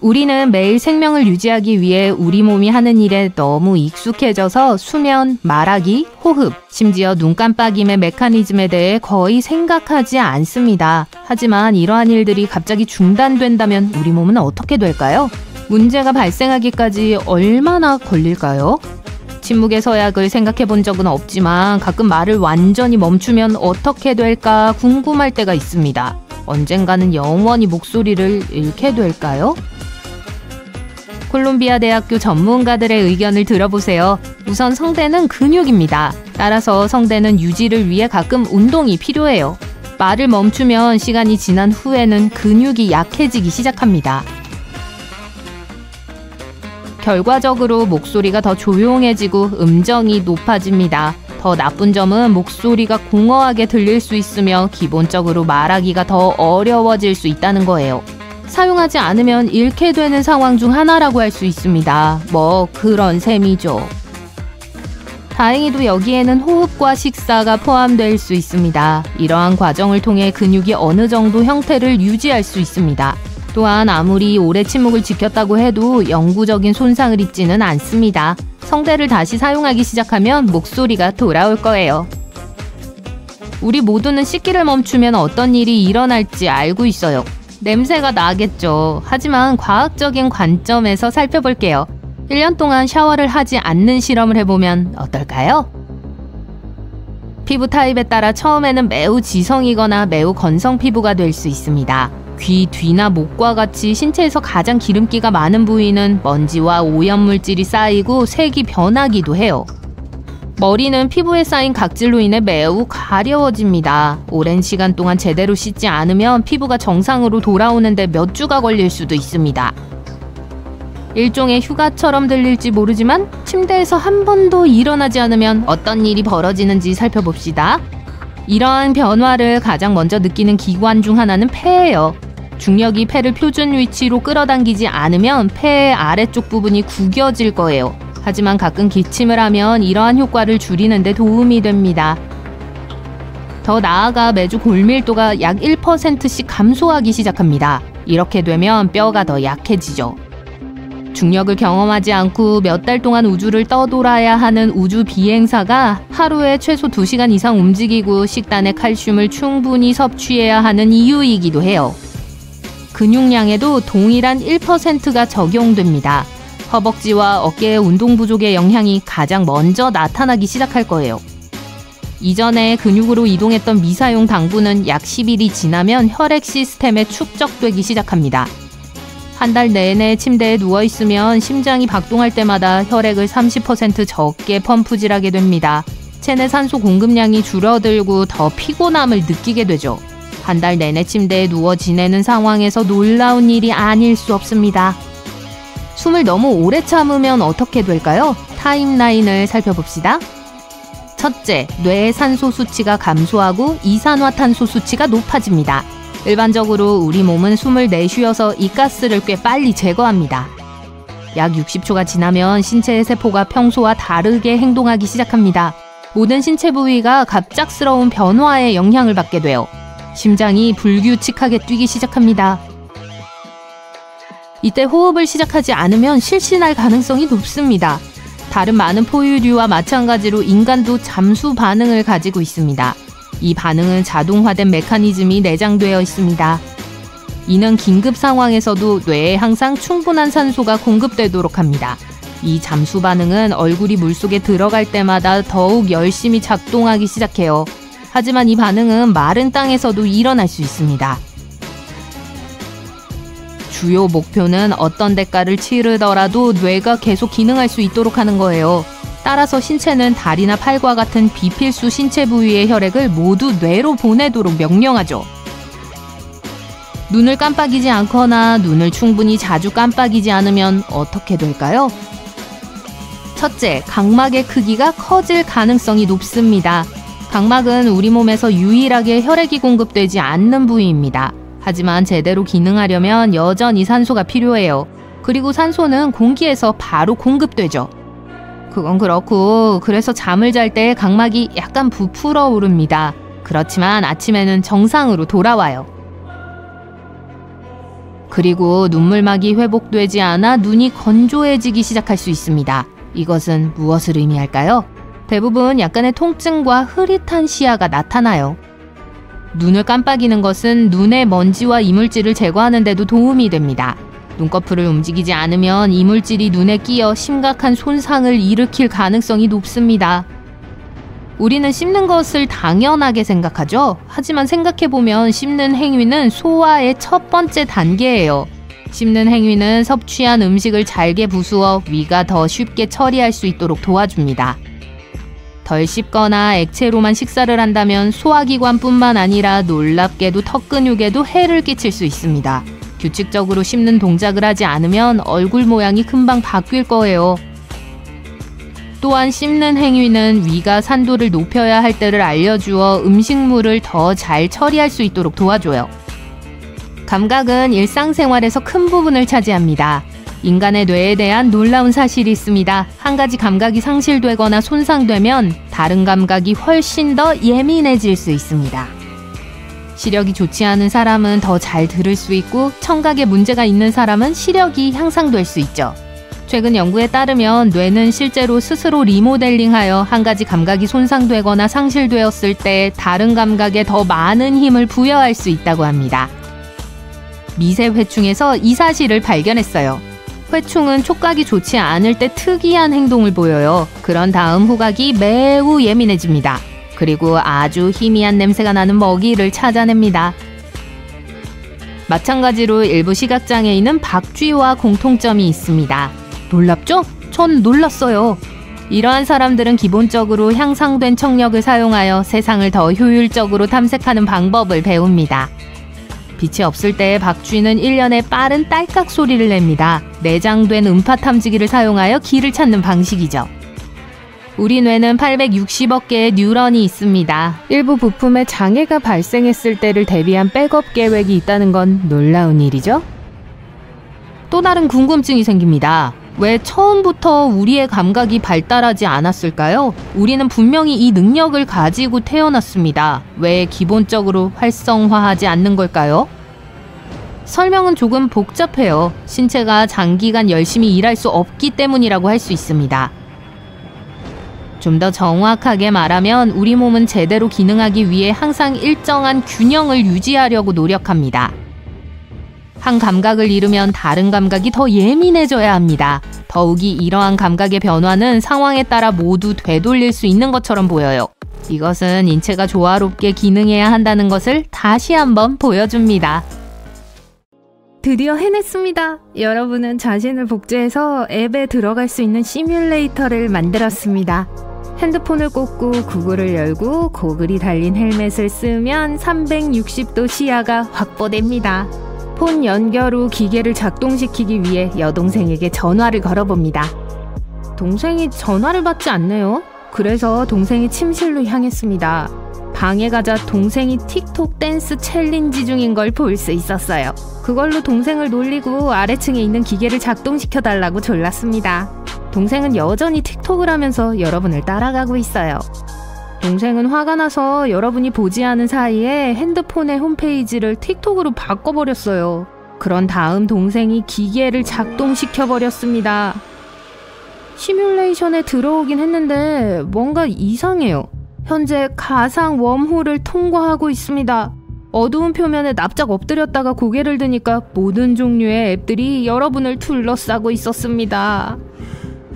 우리는 매일 생명을 유지하기 위해 우리 몸이 하는 일에 너무 익숙해져서 수면, 말하기, 호흡, 심지어 눈 깜빡임의 메커니즘에 대해 거의 생각하지 않습니다. 하지만 이러한 일들이 갑자기 중단된다면 우리 몸은 어떻게 될까요? 문제가 발생하기까지 얼마나 걸릴까요? 침묵의 서약을 생각해 본 적은 없지만 가끔 말을 완전히 멈추면 어떻게 될까 궁금할 때가 있습니다. 언젠가는 영원히 목소리를 잃게 될까요? 콜롬비아 대학교 전문가들의 의견을 들어보세요. 우선 성대는 근육입니다. 따라서 성대는 유지를 위해 가끔 운동이 필요해요. 말을 멈추면 시간이 지난 후에는 근육이 약해지기 시작합니다. 결과적으로 목소리가 더 조용해지고 음정이 높아집니다. 더 나쁜 점은 목소리가 공허하게 들릴 수 있으며 기본적으로 말하기가 더 어려워질 수 있다는 거예요. 사용하지 않으면 잃게 되는 상황 중 하나라고 할 수 있습니다. 뭐 그런 셈이죠. 다행히도 여기에는 호흡과 식사가 포함될 수 있습니다. 이러한 과정을 통해 근육이 어느 정도 형태를 유지할 수 있습니다. 또한 아무리 오래 침묵을 지켰다고 해도 영구적인 손상을 입지는 않습니다. 성대를 다시 사용하기 시작하면 목소리가 돌아올 거예요. 우리 모두는 씻기를 멈추면 어떤 일이 일어날지 알고 있어요. 냄새가 나겠죠. 하지만 과학적인 관점에서 살펴볼게요. 1년 동안 샤워를 하지 않는 실험을 해보면 어떨까요? 피부 타입에 따라 처음에는 매우 지성이거나 매우 건성 피부가 될 수 있습니다. 귀 뒤나 목과 같이 신체에서 가장 기름기가 많은 부위는 먼지와 오염물질이 쌓이고 색이 변하기도 해요. 머리는 피부에 쌓인 각질로 인해 매우 가려워집니다. 오랜 시간 동안 제대로 씻지 않으면 피부가 정상으로 돌아오는데 몇 주가 걸릴 수도 있습니다. 일종의 휴가처럼 들릴지 모르지만 침대에서 한 번도 일어나지 않으면 어떤 일이 벌어지는지 살펴봅시다. 이러한 변화를 가장 먼저 느끼는 기관 중 하나는 폐예요. 중력이 폐를 표준 위치로 끌어당기지 않으면 폐의 아래쪽 부분이 구겨질 거예요. 하지만 가끔 기침을 하면 이러한 효과를 줄이는 데 도움이 됩니다. 더 나아가 매주 골밀도가 약 1%씩 감소하기 시작합니다. 이렇게 되면 뼈가 더 약해지죠. 중력을 경험하지 않고 몇 달 동안 우주를 떠돌아야 하는 우주 비행사가 하루에 최소 2시간 이상 움직이고 식단에 칼슘을 충분히 섭취해야 하는 이유이기도 해요. 근육량에도 동일한 1%가 적용됩니다. 허벅지와 어깨의 운동 부족의 영향이 가장 먼저 나타나기 시작할 거예요. 이전에 근육으로 이동했던 미사용 당분은 약 10일이 지나면 혈액 시스템에 축적되기 시작합니다. 한 달 내내 침대에 누워있으면 심장이 박동할 때마다 혈액을 30% 적게 펌프질하게 됩니다. 체내 산소 공급량이 줄어들고 더 피곤함을 느끼게 되죠. 한 달 내내 침대에 누워 지내는 상황에서 놀라운 일이 아닐 수 없습니다. 숨을 너무 오래 참으면 어떻게 될까요? 타임라인을 살펴봅시다. 첫째, 뇌의 산소 수치가 감소하고 이산화탄소 수치가 높아집니다. 일반적으로 우리 몸은 숨을 내쉬어서 이 가스를 꽤 빨리 제거합니다. 약 60초가 지나면 신체의 세포가 평소와 다르게 행동하기 시작합니다. 모든 신체 부위가 갑작스러운 변화에 영향을 받게 돼요. 심장이 불규칙하게 뛰기 시작합니다. 이때 호흡을 시작하지 않으면 실신할 가능성이 높습니다. 다른 많은 포유류와 마찬가지로 인간도 잠수 반응을 가지고 있습니다. 이 반응은 자동화된 메커니즘이 내장되어 있습니다. 이는 긴급 상황에서도 뇌에 항상 충분한 산소가 공급되도록 합니다. 이 잠수 반응은 얼굴이 물속에 들어갈 때마다 더욱 열심히 작동하기 시작해요. 하지만 이 반응은 마른 땅에서도 일어날 수 있습니다. 주요 목표는 어떤 대가를 치르더라도 뇌가 계속 기능할 수 있도록 하는 거예요. 따라서 신체는 다리나 팔과 같은 비필수 신체 부위의 혈액을 모두 뇌로 보내도록 명령하죠. 눈을 깜빡이지 않거나 눈을 충분히 자주 깜빡이지 않으면 어떻게 될까요? 첫째, 각막의 크기가 커질 가능성이 높습니다. 각막은 우리 몸에서 유일하게 혈액이 공급되지 않는 부위입니다. 하지만 제대로 기능하려면 여전히 산소가 필요해요. 그리고 산소는 공기에서 바로 공급되죠. 그건 그렇고 그래서 잠을 잘 때 각막이 약간 부풀어 오릅니다. 그렇지만 아침에는 정상으로 돌아와요. 그리고 눈물막이 회복되지 않아 눈이 건조해지기 시작할 수 있습니다. 이것은 무엇을 의미할까요? 대부분 약간의 통증과 흐릿한 시야가 나타나요. 눈을 깜빡이는 것은 눈의 먼지와 이물질을 제거하는 데도 도움이 됩니다. 눈꺼풀을 움직이지 않으면 이물질이 눈에 끼어 심각한 손상을 일으킬 가능성이 높습니다. 우리는 씹는 것을 당연하게 생각하죠. 하지만 생각해보면 씹는 행위는 소화의 첫 번째 단계예요. 씹는 행위는 섭취한 음식을 잘게 부수어 위가 더 쉽게 처리할 수 있도록 도와줍니다. 덜 씹거나 액체로만 식사를 한다면 소화기관뿐만 아니라 놀랍게도 턱 근육에도 해를 끼칠 수 있습니다. 규칙적으로 씹는 동작을 하지 않으면 얼굴 모양이 금방 바뀔 거예요. 또한 씹는 행위는 위가 산도를 높여야 할 때를 알려주어 음식물을 더 잘 처리할 수 있도록 도와줘요. 감각은 일상생활에서 큰 부분을 차지합니다. 인간의 뇌에 대한 놀라운 사실이 있습니다. 한 가지 감각이 상실되거나 손상되면 다른 감각이 훨씬 더 예민해질 수 있습니다. 시력이 좋지 않은 사람은 더 잘 들을 수 있고 청각에 문제가 있는 사람은 시력이 향상될 수 있죠. 최근 연구에 따르면 뇌는 실제로 스스로 리모델링하여 한 가지 감각이 손상되거나 상실되었을 때 다른 감각에 더 많은 힘을 부여할 수 있다고 합니다. 미세회충에서 이 사실을 발견했어요. 회충은 촉각이 좋지 않을 때 특이한 행동을 보여요. 그런 다음 후각이 매우 예민해집니다. 그리고 아주 희미한 냄새가 나는 먹이를 찾아냅니다. 마찬가지로 일부 시각장애인은 박쥐와 공통점이 있습니다. 놀랍죠? 전 놀랐어요. 이러한 사람들은 기본적으로 향상된 청력을 사용하여 세상을 더 효율적으로 탐색하는 방법을 배웁니다. 빛이 없을 때 박쥐는 1년에 빠른 딸깍 소리를 냅니다. 내장된 음파 탐지기를 사용하여 길을 찾는 방식이죠. 우리 뇌는 860억 개의 뉴런이 있습니다. 일부 부품에 장애가 발생했을 때를 대비한 백업 계획이 있다는 건 놀라운 일이죠? 또 다른 궁금증이 생깁니다. 왜 처음부터 우리의 감각이 발달하지 않았을까요? 우리는 분명히 이 능력을 가지고 태어났습니다. 왜 기본적으로 활성화하지 않는 걸까요? 설명은 조금 복잡해요. 신체가 장기간 열심히 일할 수 없기 때문이라고 할 수 있습니다. 좀 더 정확하게 말하면 우리 몸은 제대로 기능하기 위해 항상 일정한 균형을 유지하려고 노력합니다. 한 감각을 잃으면 다른 감각이 더 예민해져야 합니다. 더욱이 이러한 감각의 변화는 상황에 따라 모두 되돌릴 수 있는 것처럼 보여요. 이것은 인체가 조화롭게 기능해야 한다는 것을 다시 한번 보여줍니다. 드디어 해냈습니다. 여러분은 자신을 복제해서 앱에 들어갈 수 있는 시뮬레이터를 만들었습니다. 핸드폰을 꽂고 구글을 열고 고글이 달린 헬멧을 쓰면 360도 시야가 확보됩니다. 폰 연결 후 기계를 작동시키기 위해 여동생에게 전화를 걸어봅니다. 동생이 전화를 받지 않네요. 그래서 동생이 침실로 향했습니다. 방에 가자 동생이 틱톡 댄스 챌린지 중인 걸 볼 수 있었어요. 그걸로 동생을 놀리고 아래층에 있는 기계를 작동시켜달라고 졸랐습니다. 동생은 여전히 틱톡을 하면서 여러분을 따라가고 있어요. 동생은 화가 나서 여러분이 보지 않은 사이에 핸드폰의 홈페이지를 틱톡으로 바꿔버렸어요. 그런 다음 동생이 기계를 작동시켜버렸습니다. 시뮬레이션에 들어오긴 했는데 뭔가 이상해요. 현재 가상 웜홀을 통과하고 있습니다. 어두운 표면에 납작 엎드렸다가 고개를 드니까 모든 종류의 앱들이 여러분을 둘러싸고 있었습니다.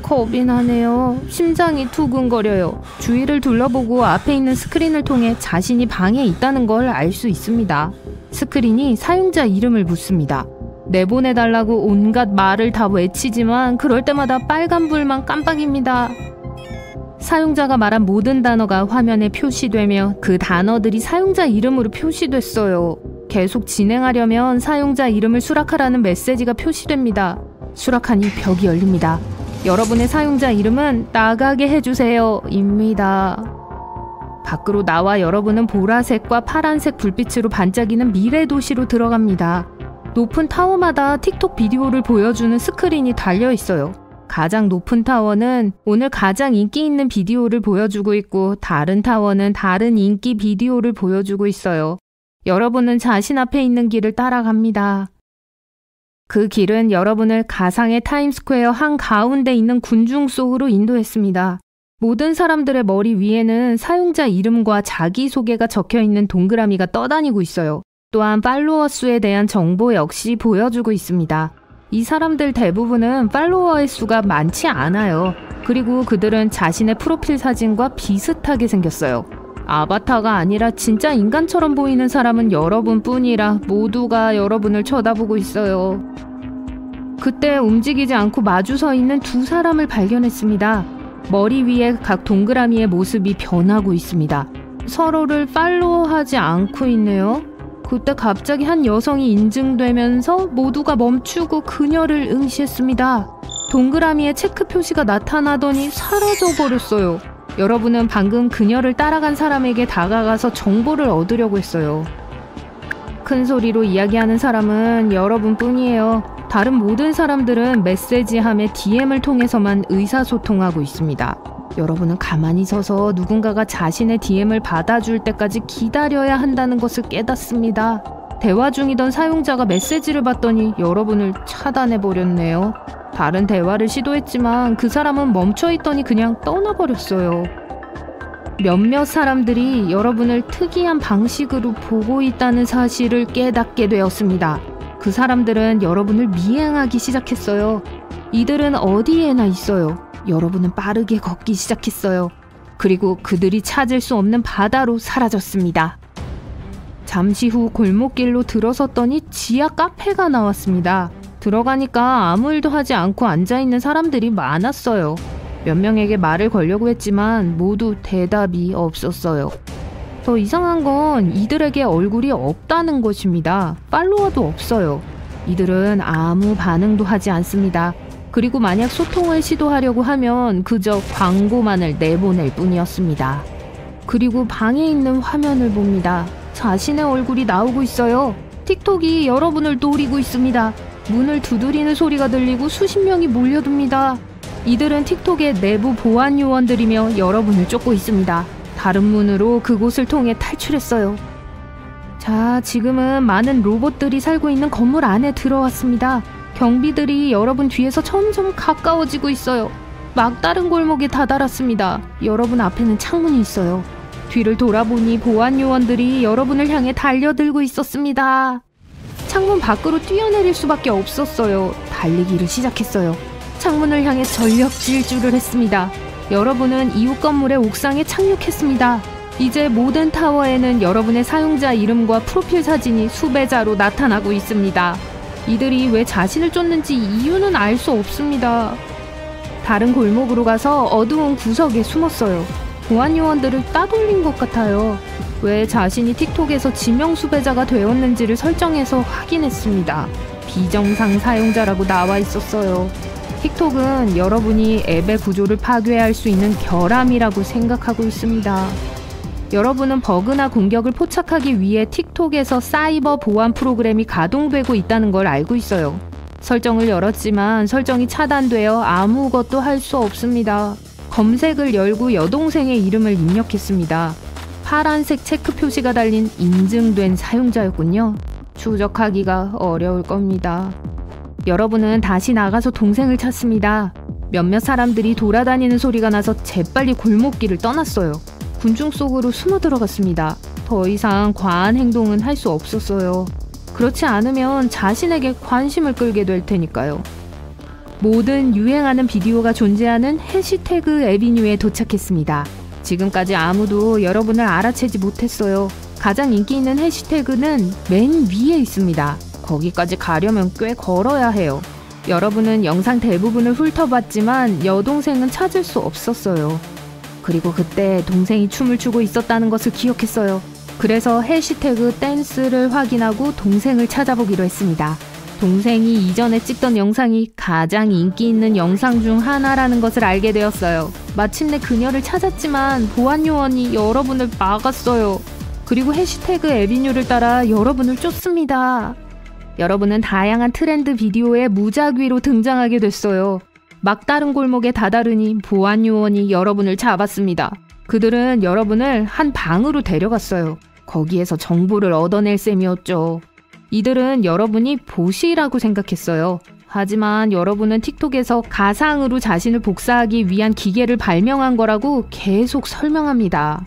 겁이 나네요. 심장이 두근거려요. 주위를 둘러보고 앞에 있는 스크린을 통해 자신이 방에 있다는 걸 알 수 있습니다. 스크린이 사용자 이름을 묻습니다. 내보내달라고 온갖 말을 다 외치지만 그럴 때마다 빨간불만 깜빡입니다. 사용자가 말한 모든 단어가 화면에 표시되며 그 단어들이 사용자 이름으로 표시됐어요. 계속 진행하려면 사용자 이름을 수락하라는 메시지가 표시됩니다. 수락하니 벽이 열립니다. 여러분의 사용자 이름은 나가게 해주세요 입니다. 밖으로 나와 여러분은 보라색과 파란색 불빛으로 반짝이는 미래 도시로 들어갑니다. 높은 타워마다 틱톡 비디오를 보여주는 스크린이 달려 있어요. 가장 높은 타워는 오늘 가장 인기 있는 비디오를 보여주고 있고 다른 타워는 다른 인기 비디오를 보여주고 있어요. 여러분은 자신 앞에 있는 길을 따라갑니다. 그 길은 여러분을 가상의 타임스퀘어 한가운데 있는 군중 속으로 인도했습니다. 모든 사람들의 머리 위에는 사용자 이름과 자기소개가 적혀있는 동그라미가 떠다니고 있어요. 또한 팔로워 수에 대한 정보 역시 보여주고 있습니다. 이 사람들 대부분은 팔로워의 수가 많지 않아요. 그리고 그들은 자신의 프로필 사진과 비슷하게 생겼어요. 아바타가 아니라 진짜 인간처럼 보이는 사람은 여러분뿐이라 모두가 여러분을 쳐다보고 있어요. 그때 움직이지 않고 마주 서 있는 두 사람을 발견했습니다. 머리 위에 각 동그라미의 모습이 변하고 있습니다. 서로를 팔로우하지 않고 있네요. 그때 갑자기 한 여성이 인증되면서 모두가 멈추고 그녀를 응시했습니다. 동그라미에 체크 표시가 나타나더니 사라져버렸어요. 여러분은 방금 그녀를 따라간 사람에게 다가가서 정보를 얻으려고 했어요. 큰 소리로 이야기하는 사람은 여러분뿐이에요. 다른 모든 사람들은 메시지함의 DM을 통해서만 의사소통하고 있습니다. 여러분은 가만히 서서 누군가가 자신의 DM을 받아줄 때까지 기다려야 한다는 것을 깨닫습니다. 대화 중이던 사용자가 메시지를 받더니 여러분을 차단해버렸네요. 다른 대화를 시도했지만 그 사람은 멈춰있더니 그냥 떠나버렸어요. 몇몇 사람들이 여러분을 특이한 방식으로 보고 있다는 사실을 깨닫게 되었습니다. 그 사람들은 여러분을 미행하기 시작했어요. 이들은 어디에나 있어요. 여러분은 빠르게 걷기 시작했어요. 그리고 그들이 찾을 수 없는 바다로 사라졌습니다. 잠시 후 골목길로 들어섰더니 지하 카페가 나왔습니다. 들어가니까 아무 일도 하지 않고 앉아있는 사람들이 많았어요. 몇 명에게 말을 걸려고 했지만 모두 대답이 없었어요. 더 이상한 건 이들에게 얼굴이 없다는 것입니다. 팔로워도 없어요. 이들은 아무 반응도 하지 않습니다. 그리고 만약 소통을 시도하려고 하면 그저 광고만을 내보낼 뿐이었습니다. 그리고 방에 있는 화면을 봅니다. 자신의 얼굴이 나오고 있어요. 틱톡이 여러분을 노리고 있습니다. 문을 두드리는 소리가 들리고 수십 명이 몰려듭니다. 이들은 틱톡의 내부 보안 요원들이며 여러분을 쫓고 있습니다. 다른 문으로 그곳을 통해 탈출했어요. 자, 지금은 많은 로봇들이 살고 있는 건물 안에 들어왔습니다. 경비들이 여러분 뒤에서 점점 가까워지고 있어요. 막다른 골목에 다다랐습니다. 여러분 앞에는 창문이 있어요. 뒤를 돌아보니 보안 요원들이 여러분을 향해 달려들고 있었습니다. 창문 밖으로 뛰어내릴 수밖에 없었어요. 달리기를 시작했어요. 창문을 향해 전력 질주를 했습니다. 여러분은 이웃 건물의 옥상에 착륙했습니다. 이제 모든 타워에는 여러분의 사용자 이름과 프로필 사진이 수배자로 나타나고 있습니다. 이들이 왜 자신을 쫓는지 이유는 알 수 없습니다. 다른 골목으로 가서 어두운 구석에 숨었어요. 보안 요원들을 따돌린 것 같아요. 왜 자신이 틱톡에서 지명 수배자가 되었는지를 설정해서 확인했습니다. 비정상 사용자라고 나와 있었어요. 틱톡은 여러분이 앱의 구조를 파괴할 수 있는 결함이라고 생각하고 있습니다. 여러분은 버그나 공격을 포착하기 위해 틱톡에서 사이버 보안 프로그램이 가동되고 있다는 걸 알고 있어요. 설정을 열었지만 설정이 차단되어 아무것도 할 수 없습니다. 검색을 열고 여동생의 이름을 입력했습니다. 파란색 체크 표시가 달린 인증된 사용자였군요. 추적하기가 어려울 겁니다. 여러분은 다시 나가서 동생을 찾습니다. 몇몇 사람들이 돌아다니는 소리가 나서 재빨리 골목길을 떠났어요. 군중 속으로 숨어 들어갔습니다. 더 이상 과한 행동은 할 수 없었어요. 그렇지 않으면 자신에게 관심을 끌게 될 테니까요. 모든 유행하는 비디오가 존재하는 해시태그 에비뉴에 도착했습니다. 지금까지 아무도 여러분을 알아채지 못했어요. 가장 인기 있는 해시태그는 맨 위에 있습니다. 거기까지 가려면 꽤 걸어야 해요. 여러분은 영상 대부분을 훑어봤지만 여동생은 찾을 수 없었어요. 그리고 그때 동생이 춤을 추고 있었다는 것을 기억했어요. 그래서 해시태그 댄스를 확인하고 동생을 찾아보기로 했습니다. 동생이 이전에 찍던 영상이 가장 인기 있는 영상 중 하나라는 것을 알게 되었어요. 마침내 그녀를 찾았지만 보안 요원이 여러분을 막았어요. 그리고 해시태그 에비뉴를 따라 여러분을 쫓습니다. 여러분은 다양한 트렌드 비디오에 무작위로 등장하게 됐어요. 막다른 골목에 다다르니 보안 요원이 여러분을 잡았습니다. 그들은 여러분을 한 방으로 데려갔어요. 거기에서 정보를 얻어낼 셈이었죠. 이들은 여러분이 보시라고 생각했어요. 하지만 여러분은 틱톡에서 가상으로 자신을 복사하기 위한 기계를 발명한 거라고 계속 설명합니다.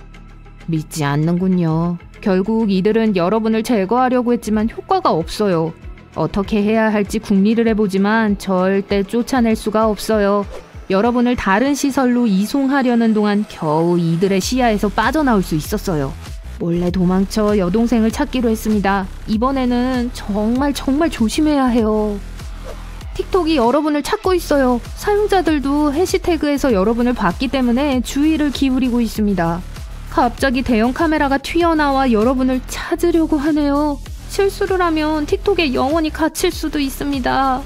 믿지 않는군요. 결국 이들은 여러분을 제거하려고 했지만 효과가 없어요. 어떻게 해야 할지 궁리를 해보지만 절대 쫓아낼 수가 없어요. 여러분을 다른 시설로 이송하려는 동안 겨우 이들의 시야에서 빠져나올 수 있었어요. 몰래 도망쳐 여동생을 찾기로 했습니다. 이번에는 정말 조심해야 해요. 틱톡이 여러분을 찾고 있어요. 사용자들도 해시태그에서 여러분을 봤기 때문에 주의를 기울이고 있습니다. 갑자기 대형 카메라가 튀어나와 여러분을 찾으려고 하네요. 실수를 하면 틱톡에 영원히 갇힐 수도 있습니다.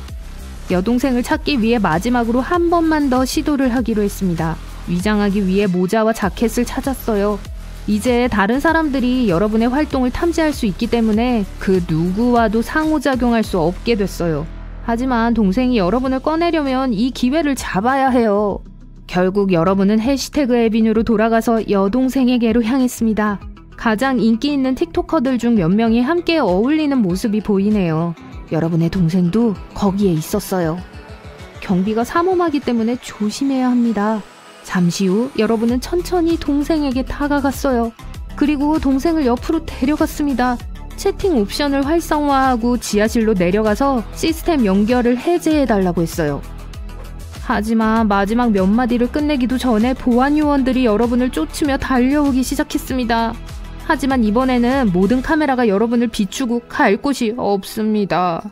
여동생을 찾기 위해 마지막으로 한 번만 더 시도를 하기로 했습니다. 위장하기 위해 모자와 자켓을 찾았어요. 이제 다른 사람들이 여러분의 활동을 탐지할 수 있기 때문에 그 누구와도 상호작용할 수 없게 됐어요. 하지만 동생이 여러분을 꺼내려면 이 기회를 잡아야 해요. 결국 여러분은 해시태그 에비뉴로 돌아가서 여동생에게로 향했습니다. 가장 인기 있는 틱토커들 중 몇 명이 함께 어울리는 모습이 보이네요. 여러분의 동생도 거기에 있었어요. 경비가 삼엄하기 때문에 조심해야 합니다. 잠시 후 여러분은 천천히 동생에게 다가갔어요. 그리고 동생을 옆으로 데려갔습니다. 채팅 옵션을 활성화하고 지하실로 내려가서 시스템 연결을 해제해달라고 했어요. 하지만 마지막 몇 마디를 끝내기도 전에 보안 요원들이 여러분을 쫓으며 달려오기 시작했습니다. 하지만 이번에는 모든 카메라가 여러분을 비추고 갈 곳이 없습니다.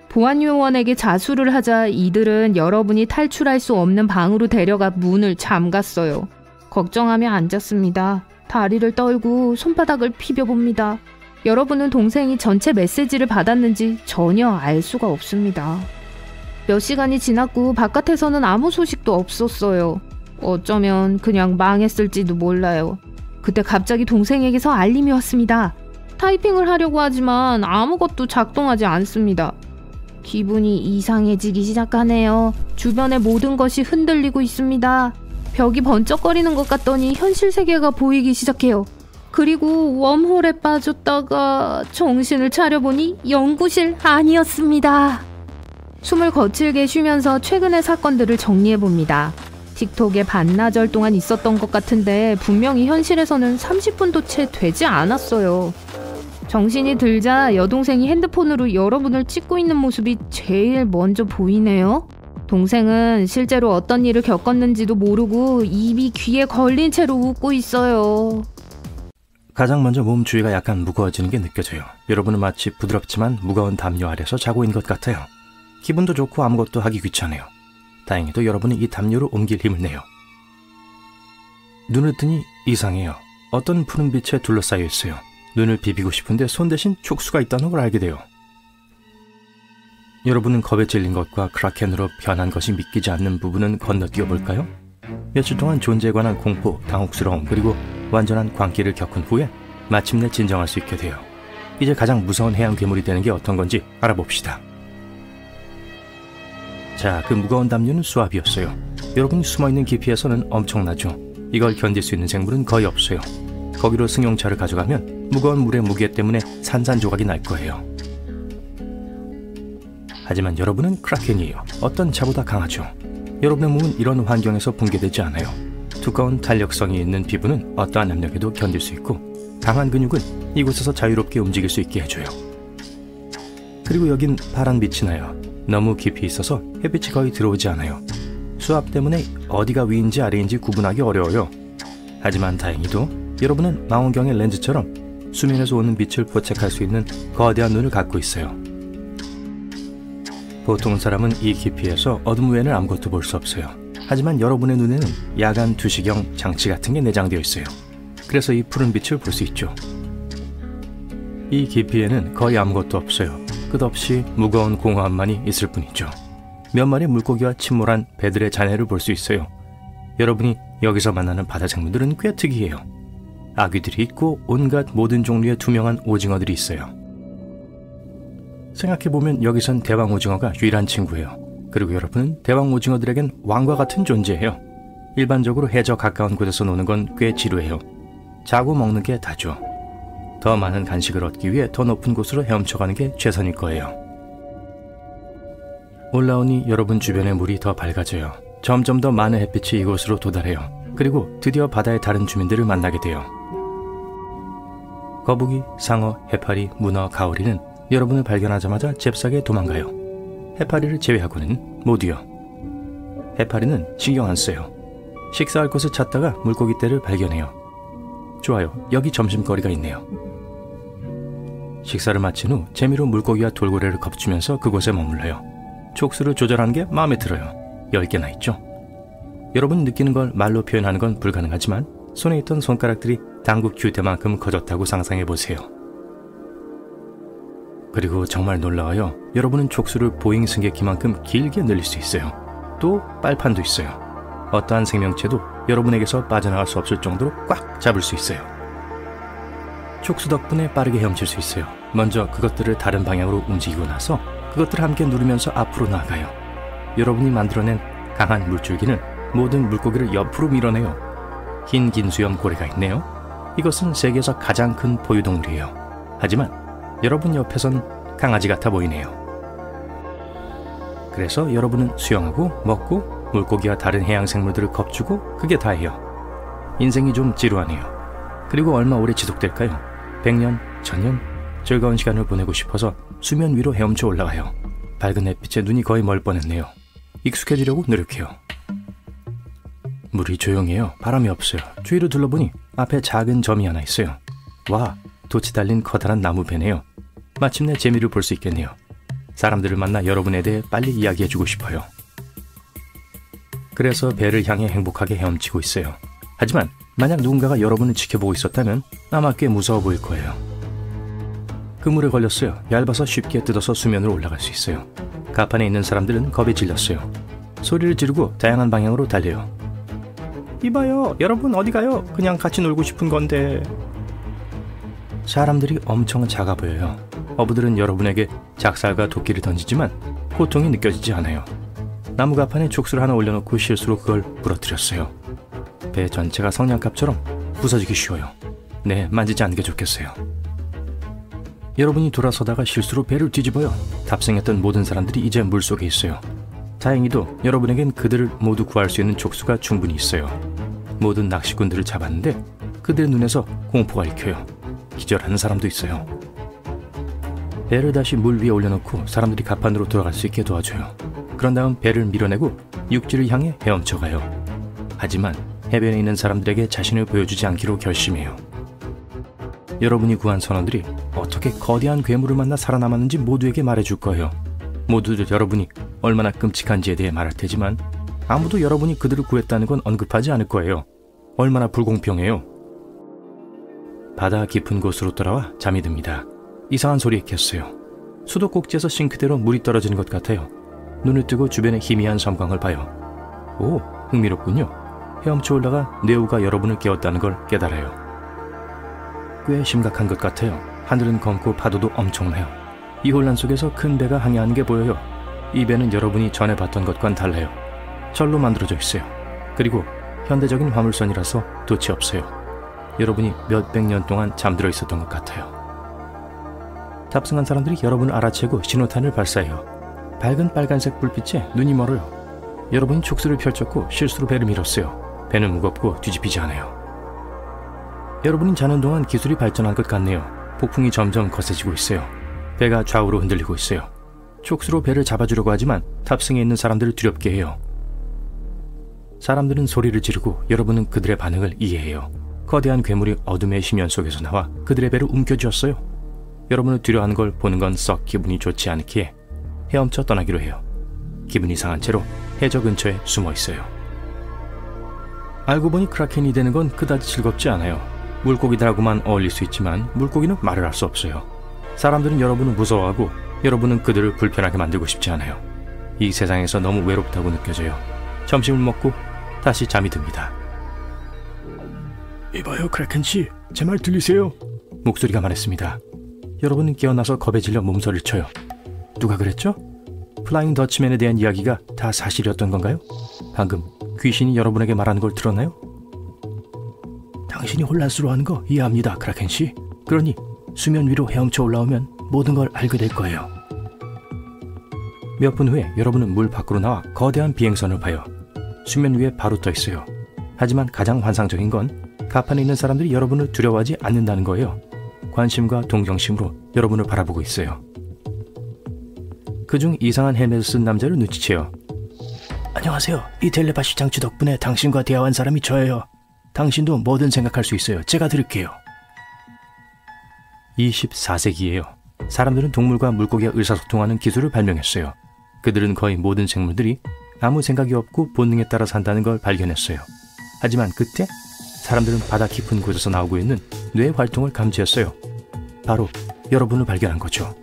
보안 요원에게 자수를 하자 이들은 여러분이 탈출할 수 없는 방으로 데려가 문을 잠갔어요. 걱정하며 앉았습니다. 다리를 떨고 손바닥을 비벼봅니다. 여러분은 동생이 전체 메시지를 받았는지 전혀 알 수가 없습니다. 몇 시간이 지났고 바깥에서는 아무 소식도 없었어요. 어쩌면 그냥 망했을지도 몰라요. 그때 갑자기 동생에게서 알림이 왔습니다. 타이핑을 하려고 하지만 아무것도 작동하지 않습니다. 기분이 이상해지기 시작하네요. 주변의 모든 것이 흔들리고 있습니다. 벽이 번쩍거리는 것 같더니 현실 세계가 보이기 시작해요. 그리고 웜홀에 빠졌다가 정신을 차려보니 연구실 아니었습니다. 숨을 거칠게 쉬면서 최근의 사건들을 정리해봅니다. 틱톡에 반나절 동안 있었던 것 같은데 분명히 현실에서는 30분도 채 되지 않았어요. 정신이 들자 여동생이 핸드폰으로 여러분을 찍고 있는 모습이 제일 먼저 보이네요. 동생은 실제로 어떤 일을 겪었는지도 모르고 입이 귀에 걸린 채로 웃고 있어요. 가장 먼저 몸 주위가 약간 무거워지는 게 느껴져요. 여러분은 마치 부드럽지만 무거운 담요 아래서 자고 있는 것 같아요. 기분도 좋고 아무것도 하기 귀찮아요. 다행히도 여러분이 이 담요로 옮길 힘을 내요. 눈을 뜨니 이상해요. 어떤 푸른 빛에 둘러싸여 있어요. 눈을 비비고 싶은데 손 대신 촉수가 있다는 걸 알게 돼요. 여러분은 겁에 질린 것과 크라켄으로 변한 것이 믿기지 않는 부분은 건너뛰어 볼까요? 며칠 동안 존재에 관한 공포, 당혹스러움 그리고 완전한 광기를 겪은 후에 마침내 진정할 수 있게 돼요. 이제 가장 무서운 해양 괴물이 되는 게 어떤 건지 알아봅시다. 자, 그 무거운 담요는 수압이었어요. 여러분이 숨어있는 깊이에서는 엄청나죠. 이걸 견딜 수 있는 생물은 거의 없어요. 거기로 승용차를 가져가면 무거운 물의 무게 때문에 산산조각이 날 거예요. 하지만 여러분은 크라켄이에요. 어떤 자보다 강하죠. 여러분의 몸은 이런 환경에서 붕괴되지 않아요. 두꺼운 탄력성이 있는 피부는 어떠한 압력에도 견딜 수 있고 강한 근육은 이곳에서 자유롭게 움직일 수 있게 해줘요. 그리고 여긴 파란 빛이 나요. 너무 깊이 있어서 햇빛이 거의 들어오지 않아요. 수압 때문에 어디가 위인지 아래인지 구분하기 어려워요. 하지만 다행히도 여러분은 망원경의 렌즈처럼 수면에서 오는 빛을 포착할 수 있는 거대한 눈을 갖고 있어요. 보통 사람은 이 깊이에서 어둠 외에는 아무것도 볼 수 없어요. 하지만 여러분의 눈에는 야간 두시경 장치 같은 게 내장되어 있어요. 그래서 이 푸른 빛을 볼 수 있죠. 이 깊이에는 거의 아무것도 없어요. 끝없이 무거운 공허함만이 있을 뿐이죠. 몇 마리 물고기와 침몰한 배들의 잔해를 볼 수 있어요. 여러분이 여기서 만나는 바다 생물들은 꽤 특이해요. 아귀들이 있고 온갖 모든 종류의 투명한 오징어들이 있어요. 생각해보면 여기선 대왕 오징어가 유일한 친구예요. 그리고 여러분은 대왕 오징어들에겐 왕과 같은 존재예요. 일반적으로 해저 가까운 곳에서 노는 건 꽤 지루해요. 자고 먹는 게 다죠. 더 많은 간식을 얻기 위해 더 높은 곳으로 헤엄쳐가는 게 최선일 거예요. 올라오니 여러분 주변의 물이 더 밝아져요. 점점 더 많은 햇빛이 이곳으로 도달해요. 그리고 드디어 바다의 다른 주민들을 만나게 돼요. 거북이, 상어, 해파리, 문어, 가오리는 여러분을 발견하자마자 잽싸게 도망가요. 해파리를 제외하고는 모두요. 해파리는 신경 안 써요. 식사할 곳을 찾다가 물고기 떼를 발견해요. 좋아요, 여기 점심거리가 있네요. 식사를 마친 후 재미로 물고기와 돌고래를 겁주면서 그곳에 머물러요. 촉수를 조절하는 게 마음에 들어요. 10개나 있죠. 여러분이 느끼는 걸 말로 표현하는 건 불가능하지만 손에 있던 손가락들이 당구 큐대만큼 커졌다고 상상해보세요. 그리고 정말 놀라워요. 여러분은 촉수를 보잉 승객기만큼 길게 늘릴 수 있어요. 또 빨판도 있어요. 어떠한 생명체도 여러분에게서 빠져나갈 수 없을 정도로 꽉 잡을 수 있어요. 촉수 덕분에 빠르게 헤엄칠 수 있어요. 먼저 그것들을 다른 방향으로 움직이고 나서 그것들을 함께 누르면서 앞으로 나아가요. 여러분이 만들어낸 강한 물줄기는 모든 물고기를 옆으로 밀어내요. 흰 긴 수염 고래가 있네요. 이것은 세계에서 가장 큰 포유동물이에요. 하지만 여러분 옆에선 강아지 같아 보이네요. 그래서 여러분은 수영하고 먹고 물고기와 다른 해양 생물들을 겁주고 그게 다예요. 인생이 좀 지루하네요. 그리고 얼마 오래 지속될까요? 100년, 1000년? 즐거운 시간을 보내고 싶어서 수면 위로 헤엄쳐 올라가요. 밝은 햇빛에 눈이 거의 멀 뻔했네요. 익숙해지려고 노력해요. 물이 조용해요. 바람이 없어요. 주위를 둘러보니 앞에 작은 점이 하나 있어요. 와, 돛이 달린 커다란 나무 배네요. 마침내 재미를 볼 수 있겠네요. 사람들을 만나 여러분에 대해 빨리 이야기해주고 싶어요. 그래서 배를 향해 행복하게 헤엄치고 있어요. 하지만 만약 누군가가 여러분을 지켜보고 있었다면 아마 꽤 무서워 보일 거예요. 그물에 걸렸어요. 얇아서 쉽게 뜯어서 수면으로 올라갈 수 있어요. 가판에 있는 사람들은 겁에 질렸어요. 소리를 지르고 다양한 방향으로 달려요. 이봐요, 여러분 어디 가요? 그냥 같이 놀고 싶은 건데. 사람들이 엄청 작아 보여요. 어부들은 여러분에게 작살과 도끼를 던지지만 고통이 느껴지지 않아요. 나무 가판에 촉수를 하나 올려놓고 실수로 그걸 부러뜨렸어요. 배 전체가 성냥갑처럼 부서지기 쉬워요. 네, 만지지 않는 게 좋겠어요. 여러분이 돌아서다가 실수로 배를 뒤집어요. 탑승했던 모든 사람들이 이제 물속에 있어요. 다행히도 여러분에겐 그들을 모두 구할 수 있는 촉수가 충분히 있어요. 모든 낚시꾼들을 잡았는데 그들의 눈에서 공포가 읽혀요. 기절하는 사람도 있어요. 배를 다시 물 위에 올려놓고 사람들이 가판으로 돌아갈 수 있게 도와줘요. 그런 다음 배를 밀어내고 육지를 향해 헤엄쳐가요. 하지만 해변에 있는 사람들에게 자신을 보여주지 않기로 결심해요. 여러분이 구한 선원들이 어떻게 거대한 괴물을 만나 살아남았는지 모두에게 말해줄 거예요. 모두들 여러분이 얼마나 끔찍한지에 대해 말할 테지만 아무도 여러분이 그들을 구했다는 건 언급하지 않을 거예요. 얼마나 불공평해요. 바다 깊은 곳으로 돌아와 잠이 듭니다. 이상한 소리에 깼어요. 수도꼭지에서 싱크대로 물이 떨어지는 것 같아요. 눈을 뜨고 주변의 희미한 섬광을 봐요. 오, 흥미롭군요. 헤엄쳐 올라가 뇌우가 여러분을 깨웠다는 걸 깨달아요. 꽤 심각한 것 같아요. 하늘은 검고 파도도 엄청나요. 이 혼란 속에서 큰 배가 항해하는 게 보여요. 이 배는 여러분이 전에 봤던 것과는 달라요. 철로 만들어져 있어요. 그리고 현대적인 화물선이라서 돛이 없어요. 여러분이 몇백 년 동안 잠들어 있었던 것 같아요. 탑승한 사람들이 여러분을 알아채고 신호탄을 발사해요. 밝은 빨간색 불빛에 눈이 멀어요. 여러분이 촉수를 펼쳤고 실수로 배를 밀었어요. 배는 무겁고 뒤집히지 않아요. 여러분이 자는 동안 기술이 발전한 것 같네요. 폭풍이 점점 거세지고 있어요. 배가 좌우로 흔들리고 있어요. 촉수로 배를 잡아주려고 하지만 탑승에 있는 사람들을 두렵게 해요. 사람들은 소리를 지르고 여러분은 그들의 반응을 이해해요. 거대한 괴물이 어둠의 심연 속에서 나와 그들의 배를 움켜쥐었어요. 여러분을 두려워하는 걸 보는 건 썩 기분이 좋지 않기에 헤엄쳐 떠나기로 해요. 기분이 상한 채로 해저 근처에 숨어 있어요. 알고 보니 크라켄이 되는 건 그다지 즐겁지 않아요. 물고기들하고만 어울릴 수 있지만 물고기는 말을 할 수 없어요. 사람들은 여러분을 무서워하고 여러분은 그들을 불편하게 만들고 싶지 않아요. 이 세상에서 너무 외롭다고 느껴져요. 점심을 먹고 다시 잠이 듭니다. 이봐요, 크라켄씨. 제 말 들리세요? 목소리가 말했습니다. 여러분은 깨어나서 겁에 질려 몸서리를 쳐요. 누가 그랬죠? 플라잉 더치맨에 대한 이야기가 다 사실이었던 건가요? 방금 귀신이 여러분에게 말하는 걸 들었나요? 당신이 혼란스러워하는 거 이해합니다, 크라켄씨. 그러니 수면 위로 헤엄쳐 올라오면 모든 걸 알게 될 거예요. 몇 분 후에 여러분은 물 밖으로 나와 거대한 비행선을 봐요. 수면 위에 바로 떠 있어요. 하지만 가장 환상적인 건 갑판에 있는 사람들이 여러분을 두려워하지 않는다는 거예요. 관심과 동정심으로 여러분을 바라보고 있어요. 그중 이상한 헬멧을 쓴 남자를 눈치채요. 안녕하세요. 이 텔레파시 장치 덕분에 당신과 대화한 사람이 저예요. 당신도 뭐든 생각할 수 있어요. 제가 들을게요. 24세기예요. 사람들은 동물과 물고기가 의사소통하는 기술을 발명했어요. 그들은 거의 모든 생물들이 아무 생각이 없고 본능에 따라 산다는 걸 발견했어요. 하지만 그때 사람들은 바다 깊은 곳에서 나오고 있는 뇌 활동을 감지했어요. 바로 여러분을 발견한 거죠.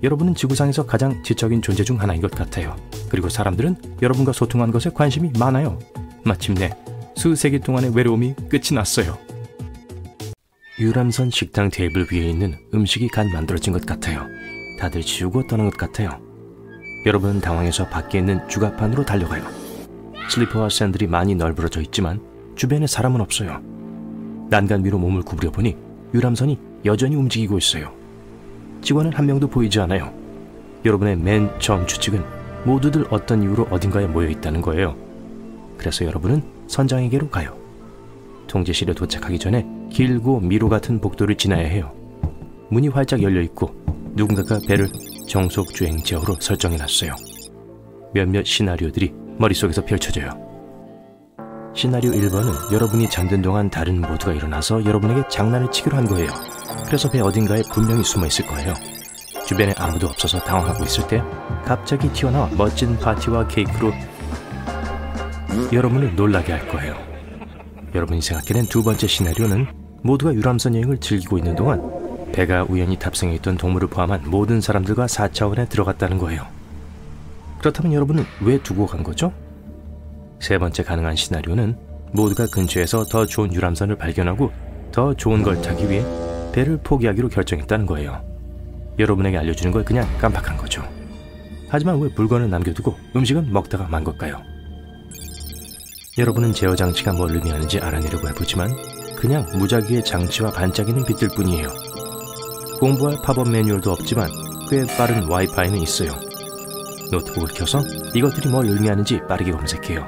여러분은 지구상에서 가장 지적인 존재 중 하나인 것 같아요. 그리고 사람들은 여러분과 소통하는 것에 관심이 많아요. 마침내 수세기 동안의 외로움이 끝이 났어요. 유람선 식당 테이블 위에 있는 음식이 갓 만들어진 것 같아요. 다들 지우고 떠난 것 같아요. 여러분은 당황해서 밖에 있는 주가판으로 달려가요. 슬리퍼와 샌들이 많이 널브러져 있지만 주변에 사람은 없어요. 난간 위로 몸을 구부려 보니 유람선이 여전히 움직이고 있어요. 직원은 한 명도 보이지 않아요. 여러분의 맨 처음 추측은 모두들 어떤 이유로 어딘가에 모여 있다는 거예요. 그래서 여러분은 선장에게로 가요. 통제실에 도착하기 전에 길고 미로 같은 복도를 지나야 해요. 문이 활짝 열려 있고 누군가가 배를 정속주행 지역으로 설정해놨어요. 몇몇 시나리오들이 머릿속에서 펼쳐져요. 시나리오 1번은 여러분이 잠든 동안 다른 모두가 일어나서 여러분에게 장난을 치기로 한 거예요. 그래서 배 어딘가에 분명히 숨어 있을 거예요. 주변에 아무도 없어서 당황하고 있을 때 갑자기 튀어나와 멋진 파티와 케이크로 여러분을 놀라게 할 거예요. 여러분이 생각해낸 두 번째 시나리오는 모두가 유람선 여행을 즐기고 있는 동안 배가 우연히 탑승해 있던 동물을 포함한 모든 사람들과 4차원에 들어갔다는 거예요. 그렇다면 여러분은 왜 두고 간 거죠? 세 번째 가능한 시나리오는 모두가 근처에서 더 좋은 유람선을 발견하고 더 좋은 걸 타기 위해 배를 포기하기로 결정했다는 거예요. 여러분에게 알려주는 걸 그냥 깜빡한 거죠. 하지만 왜 물건을 남겨두고 음식은 먹다가 만 걸까요? 여러분은 제어 장치가 뭘 의미하는지 알아내려고 해보지만 그냥 무작위의 장치와 반짝이는 빛들 뿐이에요. 공부할 팝업 매뉴얼도 없지만 꽤 빠른 와이파이는 있어요. 노트북을 켜서 이것들이 뭘 의미하는지 빠르게 검색해요.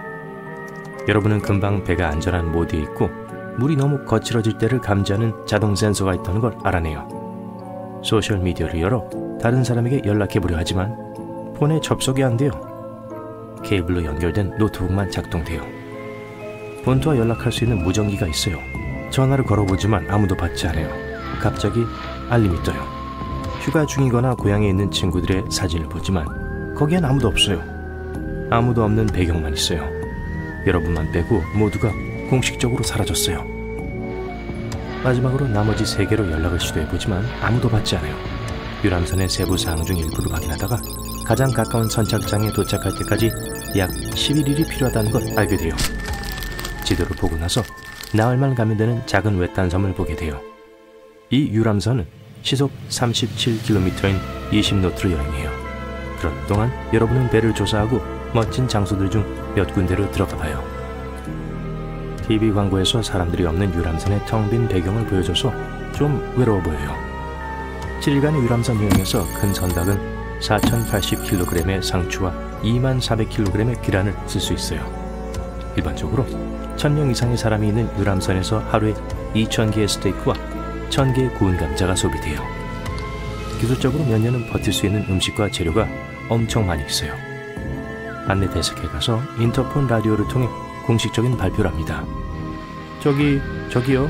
여러분은 금방 배가 안전한 모드에 있고 물이 너무 거칠어질 때를 감지하는 자동 센서가 있다는 걸 알아내요. 소셜미디어를 열어 다른 사람에게 연락해보려 하지만 폰에 접속이 안 돼요. 케이블로 연결된 노트북만 작동돼요. 본토와 연락할 수 있는 무전기가 있어요. 전화를 걸어보지만 아무도 받지 않아요. 갑자기 알림이 떠요. 휴가 중이거나 고향에 있는 친구들의 사진을 보지만 거기엔 아무도 없어요. 아무도 없는 배경만 있어요. 여러분만 빼고 모두가 공식적으로 사라졌어요. 마지막으로 나머지 3개로 연락을 시도해보지만 아무도 받지 않아요. 유람선의 세부 사항 중 일부를 확인하다가 가장 가까운 선착장에 도착할 때까지 약 11일이 필요하다는 걸 알게 돼요. 지도를 보고 나서 나흘만 가면 되는 작은 외딴 섬을 보게 돼요. 이 유람선은 시속 37km인 20노트로 여행해요. 그런 동안 여러분은 배를 조사하고 멋진 장소들 중 몇 군데로 들어가 봐요. TV 광고에서 사람들이 없는 유람선의 텅 빈 배경을 보여줘서 좀 외로워 보여요. 7일간의 유람선 여행에서 큰 선박은 4,080kg의 상추와 24,000kg의 계란을 쓸 수 있어요. 일반적으로 1,000명 이상의 사람이 있는 유람선에서 하루에 2,000개의 스테이크와 1,000개의 구운 감자가 소비돼요. 기술적으로 몇 년은 버틸 수 있는 음식과 재료가 엄청 많이 있어요. 안내 데스크에 가서 인터폰 라디오를 통해 공식적인 발표를 합니다. 저기요.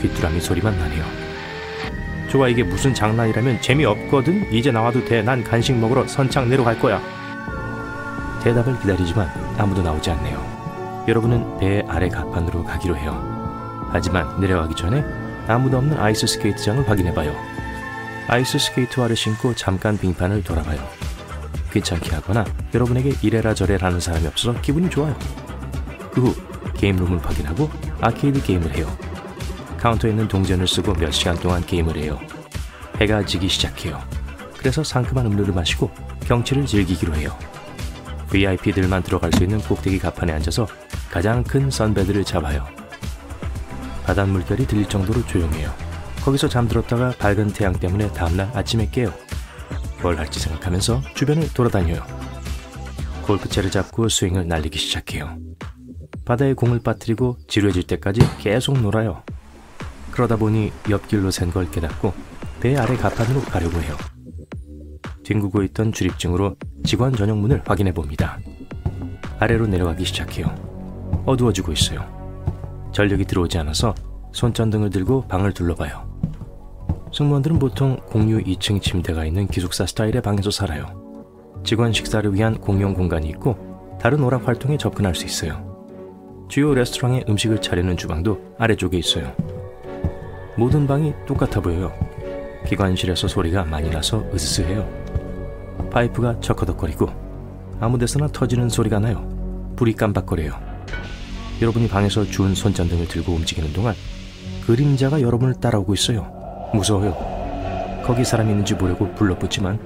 귀뚜라미 소리만 나네요. 좋아, 이게 무슨 장난이라면 재미없거든? 이제 나와도 돼. 난 간식 먹으러 선착 내려갈 거야. 대답을 기다리지만 아무도 나오지 않네요. 여러분은 배 아래 갑판으로 가기로 해요. 하지만 내려가기 전에 아무도 없는 아이스 스케이트장을 확인해봐요. 아이스 스케이트화를 신고 잠깐 빙판을 돌아봐요. 귀찮게 하거나 여러분에게 이래라 저래라 하는 사람이 없어서 기분이 좋아요. 그 후 게임룸을 확인하고 아케이드 게임을 해요. 카운터에 있는 동전을 쓰고 몇 시간 동안 게임을 해요. 해가 지기 시작해요. 그래서 상큼한 음료를 마시고 경치를 즐기기로 해요. VIP들만 들어갈 수 있는 꼭대기 갑판에 앉아서 가장 큰 선베드를 잡아요. 바닷물결이 들릴 정도로 조용해요. 거기서 잠들었다가 밝은 태양 때문에 다음날 아침에 깨요. 뭘 할지 생각하면서 주변을 돌아다녀요. 골프채를 잡고 스윙을 날리기 시작해요. 바다에 공을 빠뜨리고 지루해질 때까지 계속 놀아요. 그러다 보니 옆길로 샌 걸 깨닫고 배 아래 가판으로 가려고 해요. 뒹구고 있던 출입증으로 직원 전용문을 확인해 봅니다. 아래로 내려가기 시작해요. 어두워지고 있어요. 전력이 들어오지 않아서 손전등을 들고 방을 둘러봐요. 승무원들은 보통 공유 2층 침대가 있는 기숙사 스타일의 방에서 살아요. 직원 식사를 위한 공용 공간이 있고 다른 오락 활동에 접근할 수 있어요. 주요 레스토랑에 음식을 차리는 주방도 아래쪽에 있어요. 모든 방이 똑같아 보여요. 기관실에서 소리가 많이 나서 으스스해요. 파이프가 척허덕거리고 아무데서나 터지는 소리가 나요. 불이 깜박거려요. 여러분이 방에서 주운 손전등을 들고 움직이는 동안 그림자가 여러분을 따라오고 있어요. 무서워요. 거기 사람이 있는지 보려고 불러붙지만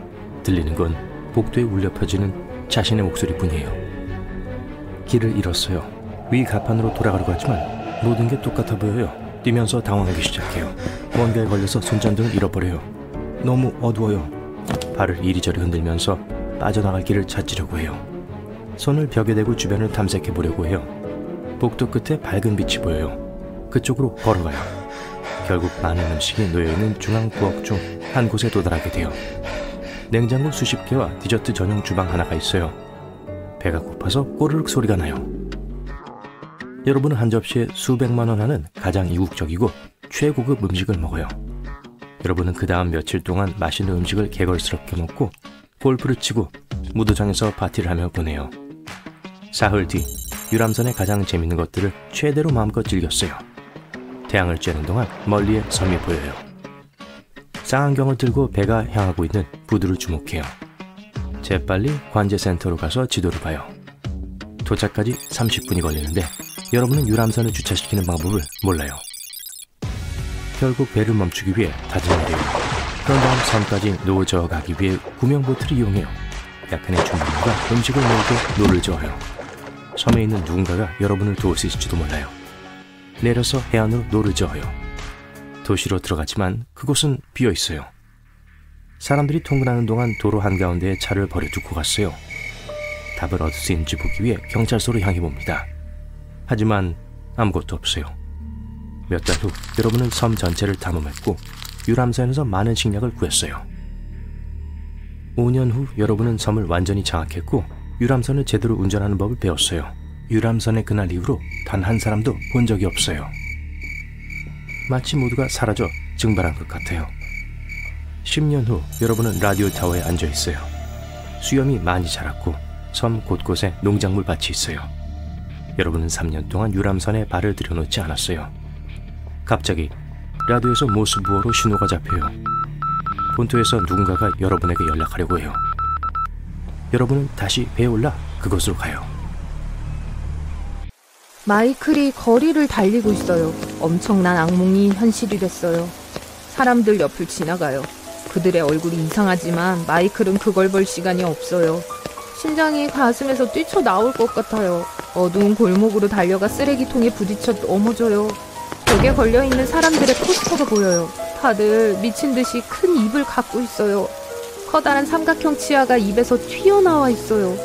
들리는 건 복도에 울려 퍼지는 자신의 목소리뿐이에요. 길을 잃었어요. 위 가판으로 돌아가려고 하지만 모든 게 똑같아 보여요. 뛰면서 당황하기 시작해요. 뭔가에 걸려서 손전등을 잃어버려요. 너무 어두워요. 발을 이리저리 흔들면서 빠져나갈 길을 찾으려고 해요. 손을 벽에 대고 주변을 탐색해 보려고 해요. 복도 끝에 밝은 빛이 보여요. 그쪽으로 걸어가요. 결국 많은 음식이 놓여있는 중앙 부엌 중 한 곳에 도달하게 돼요. 냉장고 수십 개와 디저트 전용 주방 하나가 있어요. 배가 고파서 꼬르륵 소리가 나요. 여러분은 한 접시에 수백만 원 하는 가장 이국적이고 최고급 음식을 먹어요. 여러분은 그 다음 며칠 동안 맛있는 음식을 개걸스럽게 먹고 골프를 치고 무도장에서 파티를 하며 보내요. 사흘 뒤 유람선의 가장 재밌는 것들을 최대로 마음껏 즐겼어요. 태양을 쬐는 동안 멀리에 섬이 보여요. 쌍안경을 들고 배가 향하고 있는 부두를 주목해요. 재빨리 관제센터로 가서 지도를 봐요. 도착까지 30분이 걸리는데 여러분은 유람선을 주차시키는 방법을 몰라요. 결국 배를 멈추기 위해 다짐해요. 그런 다음 섬까지 노저 가기 위해 구명보트를 이용해요. 약간의 주문과 음식을 먹고 노를 저어요. 섬에 있는 누군가가 여러분을 도울 수 있을지도 몰라요. 내려서 해안으로 노를 저어요. 도시로 들어가지만 그곳은 비어있어요. 사람들이 통근하는 동안 도로 한가운데에 차를 버려두고 갔어요. 답을 얻을 수 있는지 보기 위해 경찰서로 향해 봅니다. 하지만 아무것도 없어요. 몇 달 후 여러분은 섬 전체를 탐험했고 유람선에서 많은 식량을 구했어요. 5년 후 여러분은 섬을 완전히 장악했고 유람선을 제대로 운전하는 법을 배웠어요. 유람선의 그날 이후로 단 한 사람도 본 적이 없어요. 마치 모두가 사라져 증발한 것 같아요. 10년 후 여러분은 라디오 타워에 앉아 있어요. 수염이 많이 자랐고 섬 곳곳에 농작물 밭이 있어요. 여러분은 3년 동안 유람선에 발을 들여놓지 않았어요. 갑자기 라디오에서 모스부호로 신호가 잡혀요. 본토에서 누군가가 여러분에게 연락하려고 해요. 여러분은 다시 배에 올라 그곳으로 가요. 마이클이 거리를 달리고 있어요. 엄청난 악몽이 현실이 됐어요. 사람들 옆을 지나가요. 그들의 얼굴이 이상하지만 마이클은 그걸 볼 시간이 없어요. 심장이 가슴에서 뛰쳐나올 것 같아요. 어두운 골목으로 달려가 쓰레기통에 부딪혀 넘어져요. 벽에 걸려있는 사람들의 포스터가 보여요. 다들 미친 듯이 큰 입을 갖고 있어요. 커다란 삼각형 치아가 입에서 튀어나와 있어요.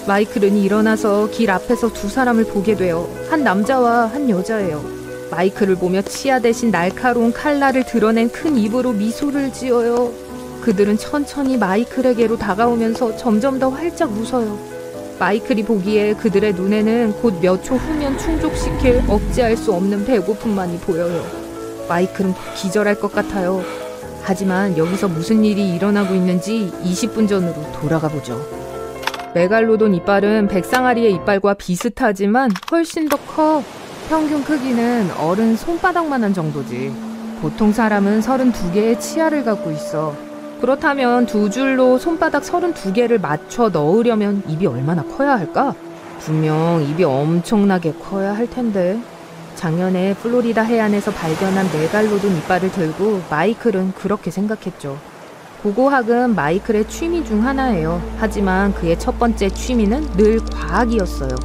마이클은 일어나서 길 앞에서 두 사람을 보게 돼요. 한 남자와 한 여자예요. 마이클을 보며 치아 대신 날카로운 칼날을 드러낸 큰 입으로 미소를 지어요. 그들은 천천히 마이클에게로 다가오면서 점점 더 활짝 웃어요. 마이클이 보기에 그들의 눈에는 곧 몇 초 후면 충족시킬 억제할 수 없는 배고픔만이 보여요. 마이클은 기절할 것 같아요. 하지만 여기서 무슨 일이 일어나고 있는지 20분 전으로 돌아가 보죠. 메갈로돈 이빨은 백상아리의 이빨과 비슷하지만 훨씬 더 커. 평균 크기는 어른 손바닥만한 정도지. 보통 사람은 32개의 치아를 갖고 있어. 그렇다면 두 줄로 손바닥 32개를 맞춰 넣으려면 입이 얼마나 커야 할까? 분명 입이 엄청나게 커야 할 텐데. 작년에 플로리다 해안에서 발견한 메갈로돈 이빨을 들고 마이클은 그렇게 생각했죠. 고고학은 마이클의 취미 중 하나예요. 하지만 그의 첫 번째 취미는 늘 과학이었어요.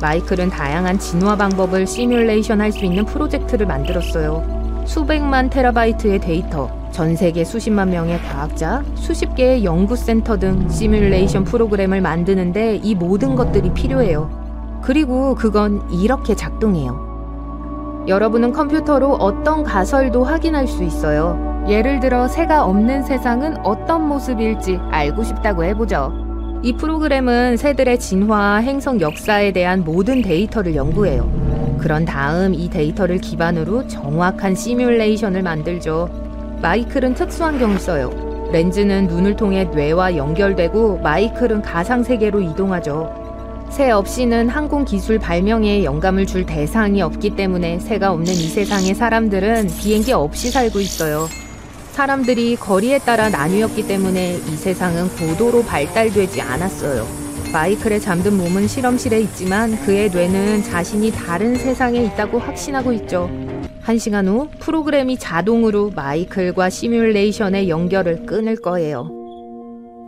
마이클은 다양한 진화 방법을 시뮬레이션 할 수 있는 프로젝트를 만들었어요. 수백만 테라바이트의 데이터, 전 세계 수십만 명의 과학자, 수십 개의 연구센터 등 시뮬레이션 프로그램을 만드는데 이 모든 것들이 필요해요. 그리고 그건 이렇게 작동해요. 여러분은 컴퓨터로 어떤 가설도 확인할 수 있어요. 예를 들어 새가 없는 세상은 어떤 모습일지 알고 싶다고 해보죠. 이 프로그램은 새들의 진화와 행성 역사에 대한 모든 데이터를 연구해요. 그런 다음 이 데이터를 기반으로 정확한 시뮬레이션을 만들죠. 마이클은 특수환경을 써요. 렌즈는 눈을 통해 뇌와 연결되고 마이클은 가상세계로 이동하죠. 새 없이는 항공기술 발명에 영감을 줄 대상이 없기 때문에 새가 없는 이 세상의 사람들은 비행기 없이 살고 있어요. 사람들이 거리에 따라 나뉘었기 때문에 이 세상은 고도로 발달되지 않았어요. 마이클의 잠든 몸은 실험실에 있지만 그의 뇌는 자신이 다른 세상에 있다고 확신하고 있죠. 1시간 후 프로그램이 자동으로 마이클과 시뮬레이션의 연결을 끊을 거예요.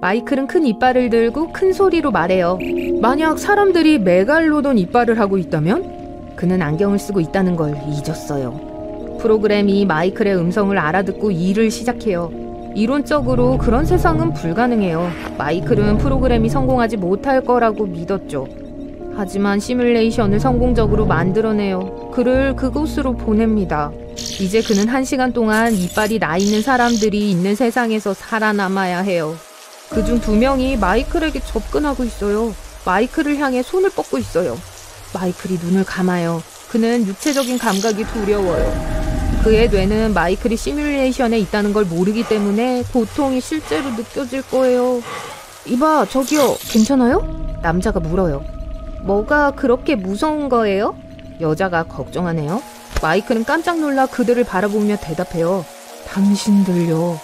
마이클은 큰 이빨을 들고 큰 소리로 말해요. 만약 사람들이 메갈로돈 이빨을 하고 있다면? 그는 안경을 쓰고 있다는 걸 잊었어요. 프로그램이 마이클의 음성을 알아듣고 일을 시작해요. 이론적으로 그런 세상은 불가능해요. 마이클은 프로그램이 성공하지 못할 거라고 믿었죠. 하지만 시뮬레이션을 성공적으로 만들어내요. 그를 그곳으로 보냅니다. 이제 그는 1시간 동안 이빨이 나 있는 사람들이 있는 세상에서 살아남아야 해요. 그중 2명이 마이클에게 접근하고 있어요. 마이클을 향해 손을 뻗고 있어요. 마이클이 눈을 감아요. 그는 육체적인 감각이 두려워요. 그의 뇌는 마이클이 시뮬레이션에 있다는 걸 모르기 때문에 고통이 실제로 느껴질 거예요. 이봐, 저기요, 괜찮아요? 남자가 물어요. 뭐가 그렇게 무서운 거예요? 여자가 걱정하네요. 마이클은 깜짝 놀라 그들을 바라보며 대답해요. 당신들요.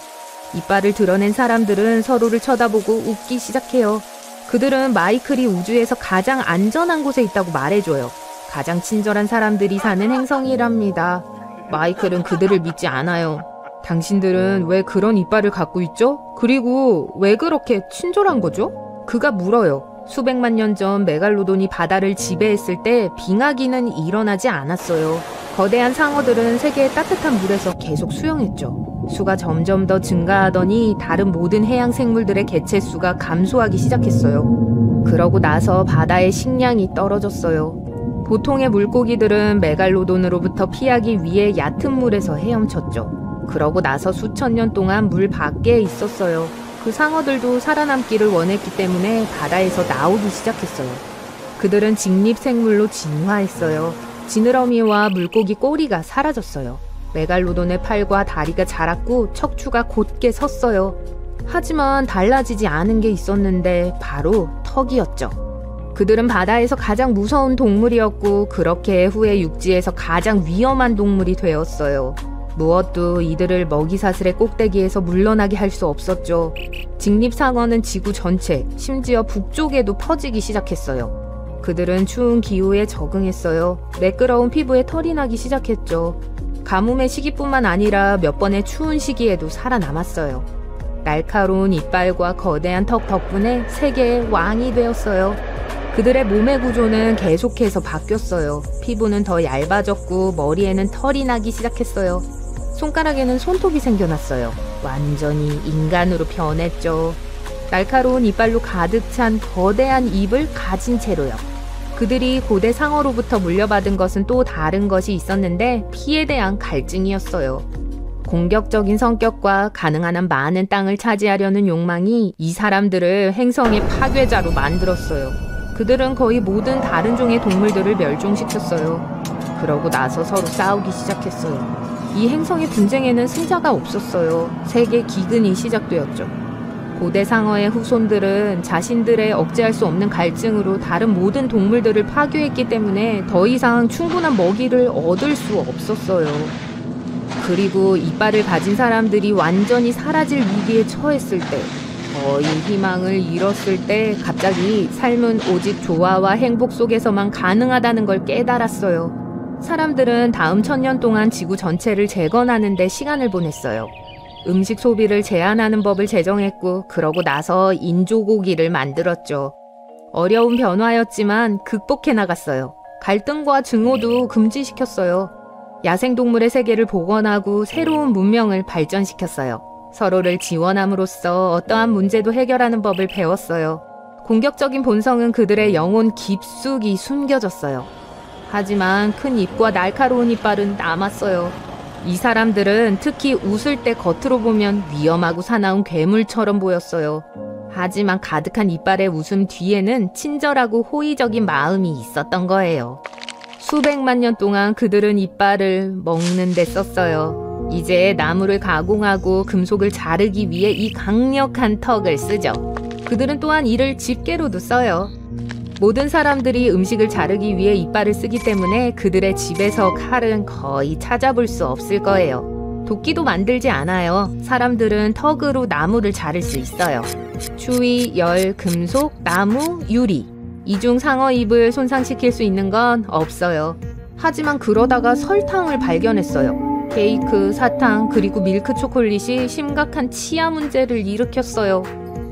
이빨을 드러낸 사람들은 서로를 쳐다보고 웃기 시작해요. 그들은 마이클이 우주에서 가장 안전한 곳에 있다고 말해줘요. 가장 친절한 사람들이 사는 행성이랍니다. 마이클은 그들을 믿지 않아요. 당신들은 왜 그런 이빨을 갖고 있죠? 그리고 왜 그렇게 친절한 거죠? 그가 물어요. 수백만 년 전 메갈로돈이 바다를 지배했을 때 빙하기는 일어나지 않았어요. 거대한 상어들은 세계의 따뜻한 물에서 계속 수영했죠. 수가 점점 더 증가하더니 다른 모든 해양 생물들의 개체수가 감소하기 시작했어요. 그러고 나서 바다의 식량이 떨어졌어요. 보통의 물고기들은 메갈로돈으로부터 피하기 위해 얕은 물에서 헤엄쳤죠. 그러고 나서 수천 년 동안 물 밖에 있었어요. 그 상어들도 살아남기를 원했기 때문에 바다에서 나오기 시작했어요. 그들은 직립생물로 진화했어요. 지느러미와 물고기 꼬리가 사라졌어요. 메갈로돈의 팔과 다리가 자랐고 척추가 곧게 섰어요. 하지만 달라지지 않은 게 있었는데 바로 턱이었죠. 그들은 바다에서 가장 무서운 동물이었고 그렇게 후에 육지에서 가장 위험한 동물이 되었어요. 무엇도 이들을 먹이사슬의 꼭대기에서 물러나게 할 수 없었죠. 직립상어는 지구 전체, 심지어 북쪽에도 퍼지기 시작했어요. 그들은 추운 기후에 적응했어요. 매끄러운 피부에 털이 나기 시작했죠. 가뭄의 시기뿐만 아니라 몇 번의 추운 시기에도 살아남았어요. 날카로운 이빨과 거대한 턱 덕분에 세계의 왕이 되었어요. 그들의 몸의 구조는 계속해서 바뀌었어요. 피부는 더 얇아졌고 머리에는 털이 나기 시작했어요. 손가락에는 손톱이 생겨났어요. 완전히 인간으로 변했죠. 날카로운 이빨로 가득 찬 거대한 입을 가진 채로요. 그들이 고대 상어로부터 물려받은 것은 또 다른 것이 있었는데 피에 대한 갈증이었어요. 공격적인 성격과 가능한 한 많은 땅을 차지하려는 욕망이 이 사람들을 행성의 파괴자로 만들었어요. 그들은 거의 모든 다른 종의 동물들을 멸종시켰어요. 그러고 나서 서로 싸우기 시작했어요. 이 행성의 분쟁에는 승자가 없었어요. 세계 기근이 시작되었죠. 고대 상어의 후손들은 자신들의 억제할 수 없는 갈증으로 다른 모든 동물들을 파괴했기 때문에 더 이상 충분한 먹이를 얻을 수 없었어요. 그리고 이빨을 가진 사람들이 완전히 사라질 위기에 처했을 때, 거의 희망을 잃었을 때 갑자기 삶은 오직 조화와 행복 속에서만 가능하다는 걸 깨달았어요. 사람들은 다음 1000년 동안 지구 전체를 재건하는 데 시간을 보냈어요. 음식 소비를 제한하는 법을 제정했고 그러고 나서 인조고기를 만들었죠. 어려운 변화였지만 극복해 나갔어요. 갈등과 증오도 금지시켰어요. 야생동물의 세계를 복원하고 새로운 문명을 발전시켰어요. 서로를 지원함으로써 어떠한 문제도 해결하는 법을 배웠어요. 공격적인 본성은 그들의 영혼 깊숙이 숨겨졌어요. 하지만 큰 입과 날카로운 이빨은 남았어요. 이 사람들은 특히 웃을 때 겉으로 보면 위험하고 사나운 괴물처럼 보였어요. 하지만 가득한 이빨의 웃음 뒤에는 친절하고 호의적인 마음이 있었던 거예요. 수백만 년 동안 그들은 이빨을 먹는 데 썼어요. 이제 나무를 가공하고 금속을 자르기 위해 이 강력한 턱을 쓰죠. 그들은 또한 이를 집게로도 써요. 모든 사람들이 음식을 자르기 위해 이빨을 쓰기 때문에 그들의 집에서 칼은 거의 찾아볼 수 없을 거예요. 도끼도 만들지 않아요. 사람들은 턱으로 나무를 자를 수 있어요. 추위, 열, 금속, 나무, 유리. 이 중 상어잎을 손상시킬 수 있는 건 없어요. 하지만 그러다가 설탕을 발견했어요. 케이크, 사탕, 그리고 밀크 초콜릿이 심각한 치아 문제를 일으켰어요.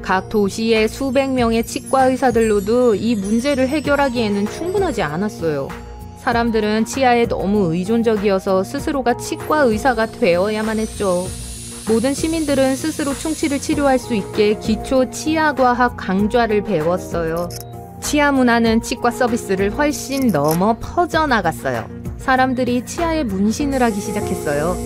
각 도시의 수백 명의 치과 의사들로도 이 문제를 해결하기에는 충분하지 않았어요. 사람들은 치아에 너무 의존적이어서 스스로가 치과 의사가 되어야만 했죠. 모든 시민들은 스스로 충치를 치료할 수 있게 기초 치아과학 강좌를 배웠어요. 치아 문화는 치과 서비스를 훨씬 넘어 퍼져나갔어요. 사람들이 치아에 문신을 하기 시작했어요.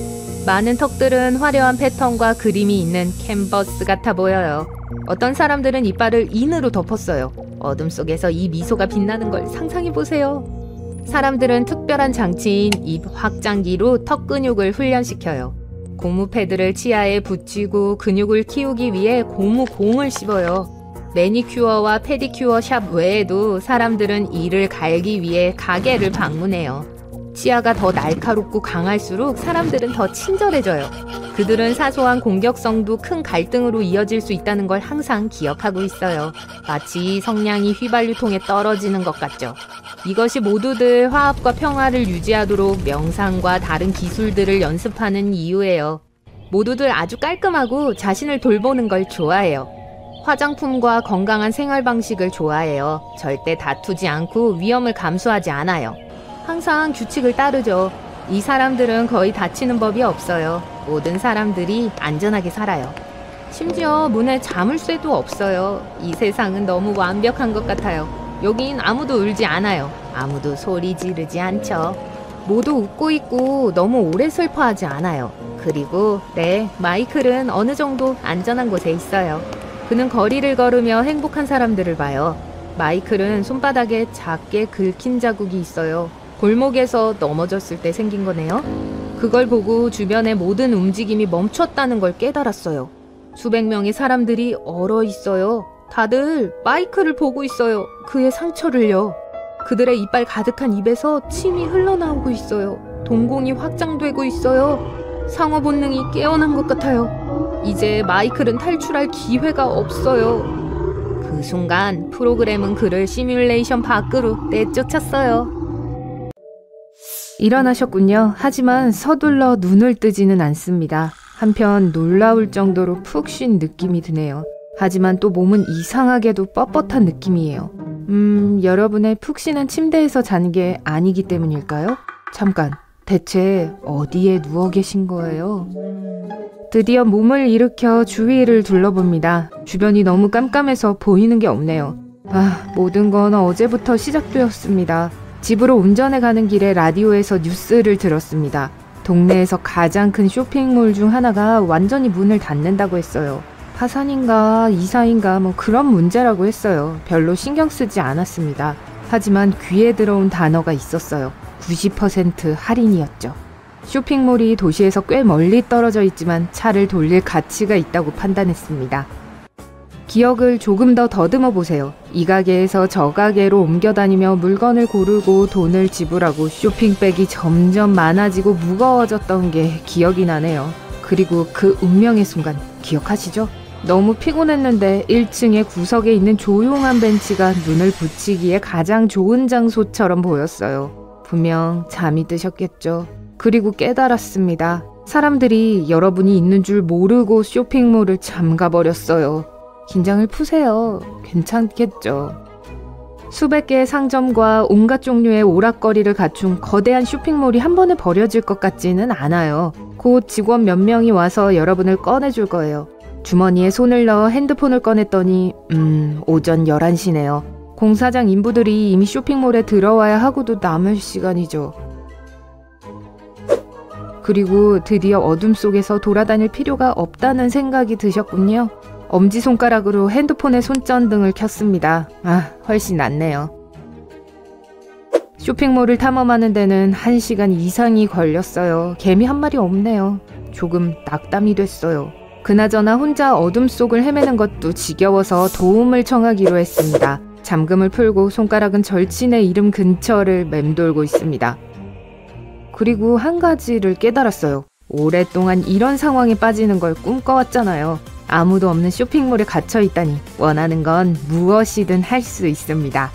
많은 턱들은 화려한 패턴과 그림이 있는 캔버스 같아 보여요. 어떤 사람들은 이빨을 인으로 덮었어요. 어둠 속에서 이 미소가 빛나는 걸 상상해보세요. 사람들은 특별한 장치인 입 확장기로 턱 근육을 훈련시켜요. 고무 패드를 치아에 붙이고 근육을 키우기 위해 고무 공을 씹어요. 매니큐어와 페디큐어 샵 외에도 사람들은 이를 갈기 위해 가게를 방문해요. 치아가 더 날카롭고 강할수록 사람들은 더 친절해져요. 그들은 사소한 공격성도 큰 갈등으로 이어질 수 있다는 걸 항상 기억하고 있어요. 마치 성냥이 휘발유통에 떨어지는 것 같죠. 이것이 모두들 화합과 평화를 유지하도록 명상과 다른 기술들을 연습하는 이유예요. 모두들 아주 깔끔하고 자신을 돌보는 걸 좋아해요. 화장품과 건강한 생활 방식을 좋아해요. 절대 다투지 않고 위험을 감수하지 않아요. 항상 규칙을 따르죠. 이 사람들은 거의 다치는 법이 없어요. 모든 사람들이 안전하게 살아요. 심지어 문에 자물쇠도 없어요. 이 세상은 너무 완벽한 것 같아요. 여긴 아무도 울지 않아요. 아무도 소리 지르지 않죠. 모두 웃고 있고 너무 오래 슬퍼하지 않아요. 그리고 마이클은 어느 정도 안전한 곳에 있어요. 그는 거리를 걸으며 행복한 사람들을 봐요. 마이클은 손바닥에 작게 긁힌 자국이 있어요. 골목에서 넘어졌을 때 생긴 거네요. 그걸 보고 주변의 모든 움직임이 멈췄다는 걸 깨달았어요. 수백 명의 사람들이 얼어 있어요. 다들 마이클을 보고 있어요. 그의 상처를요. 그들의 이빨 가득한 입에서 침이 흘러나오고 있어요. 동공이 확장되고 있어요. 상어 본능이 깨어난 것 같아요. 이제 마이클은 탈출할 기회가 없어요. 그 순간 프로그램은 그를 시뮬레이션 밖으로 내쫓았어요. 일어나셨군요. 하지만 서둘러 눈을 뜨지는 않습니다. 한편 놀라울 정도로 푹 쉰 느낌이 드네요. 하지만 또 몸은 이상하게도 뻣뻣한 느낌이에요. 여러분의 푹 쉬는 침대에서 자는 게 아니기 때문일까요? 잠깐, 대체 어디에 누워 계신 거예요? 드디어 몸을 일으켜 주위를 둘러봅니다. 주변이 너무 깜깜해서 보이는 게 없네요. 모든 건 어제부터 시작되었습니다. 집으로 운전해 가는 길에 라디오에서 뉴스를 들었습니다. 동네에서 가장 큰 쇼핑몰 중 하나가 완전히 문을 닫는다고 했어요. 파산인가 이사인가 그런 문제라고 했어요. 별로 신경 쓰지 않았습니다. 하지만 귀에 들어온 단어가 있었어요. 90% 할인이었죠. 쇼핑몰이 도시에서 꽤 멀리 떨어져 있지만 차를 돌릴 가치가 있다고 판단했습니다. 기억을 조금 더 더듬어 보세요. 이 가게에서 저 가게로 옮겨 다니며 물건을 고르고 돈을 지불하고 쇼핑백이 점점 많아지고 무거워졌던 게 기억이 나네요. 그리고 그 운명의 순간 기억하시죠? 너무 피곤했는데 1층의 구석에 있는 조용한 벤치가 눈을 붙이기에 가장 좋은 장소처럼 보였어요. 분명 잠이 드셨겠죠. 그리고 깨달았습니다. 사람들이 여러분이 있는 줄 모르고 쇼핑몰을 잠가버렸어요. 긴장을 푸세요. 괜찮겠죠. 수백 개의 상점과 온갖 종류의 오락거리를 갖춘 거대한 쇼핑몰이 한 번에 버려질 것 같지는 않아요. 곧 직원 몇 명이 와서 여러분을 꺼내줄 거예요. 주머니에 손을 넣어 핸드폰을 꺼냈더니 오전 11시네요. 공사장 인부들이 이미 쇼핑몰에 들어와야 하고도 남을 시간이죠. 그리고 드디어 어둠 속에서 돌아다닐 필요가 없다는 생각이 드셨군요. 엄지손가락으로 핸드폰의 손전등을 켰습니다. 훨씬 낫네요. 쇼핑몰을 탐험하는 데는 1시간 이상이 걸렸어요. 개미 한 마리 없네요. 조금 낙담이 됐어요. 그나저나 혼자 어둠 속을 헤매는 것도 지겨워서 도움을 청하기로 했습니다. 잠금을 풀고 손가락은 절친의 이름 근처를 맴돌고 있습니다. 그리고 한 가지를 깨달았어요. 오랫동안 이런 상황에 빠지는 걸 꿈꿔왔잖아요. 아무도 없는 쇼핑몰에 갇혀있다니 원하는 건 무엇이든 할 수 있습니다.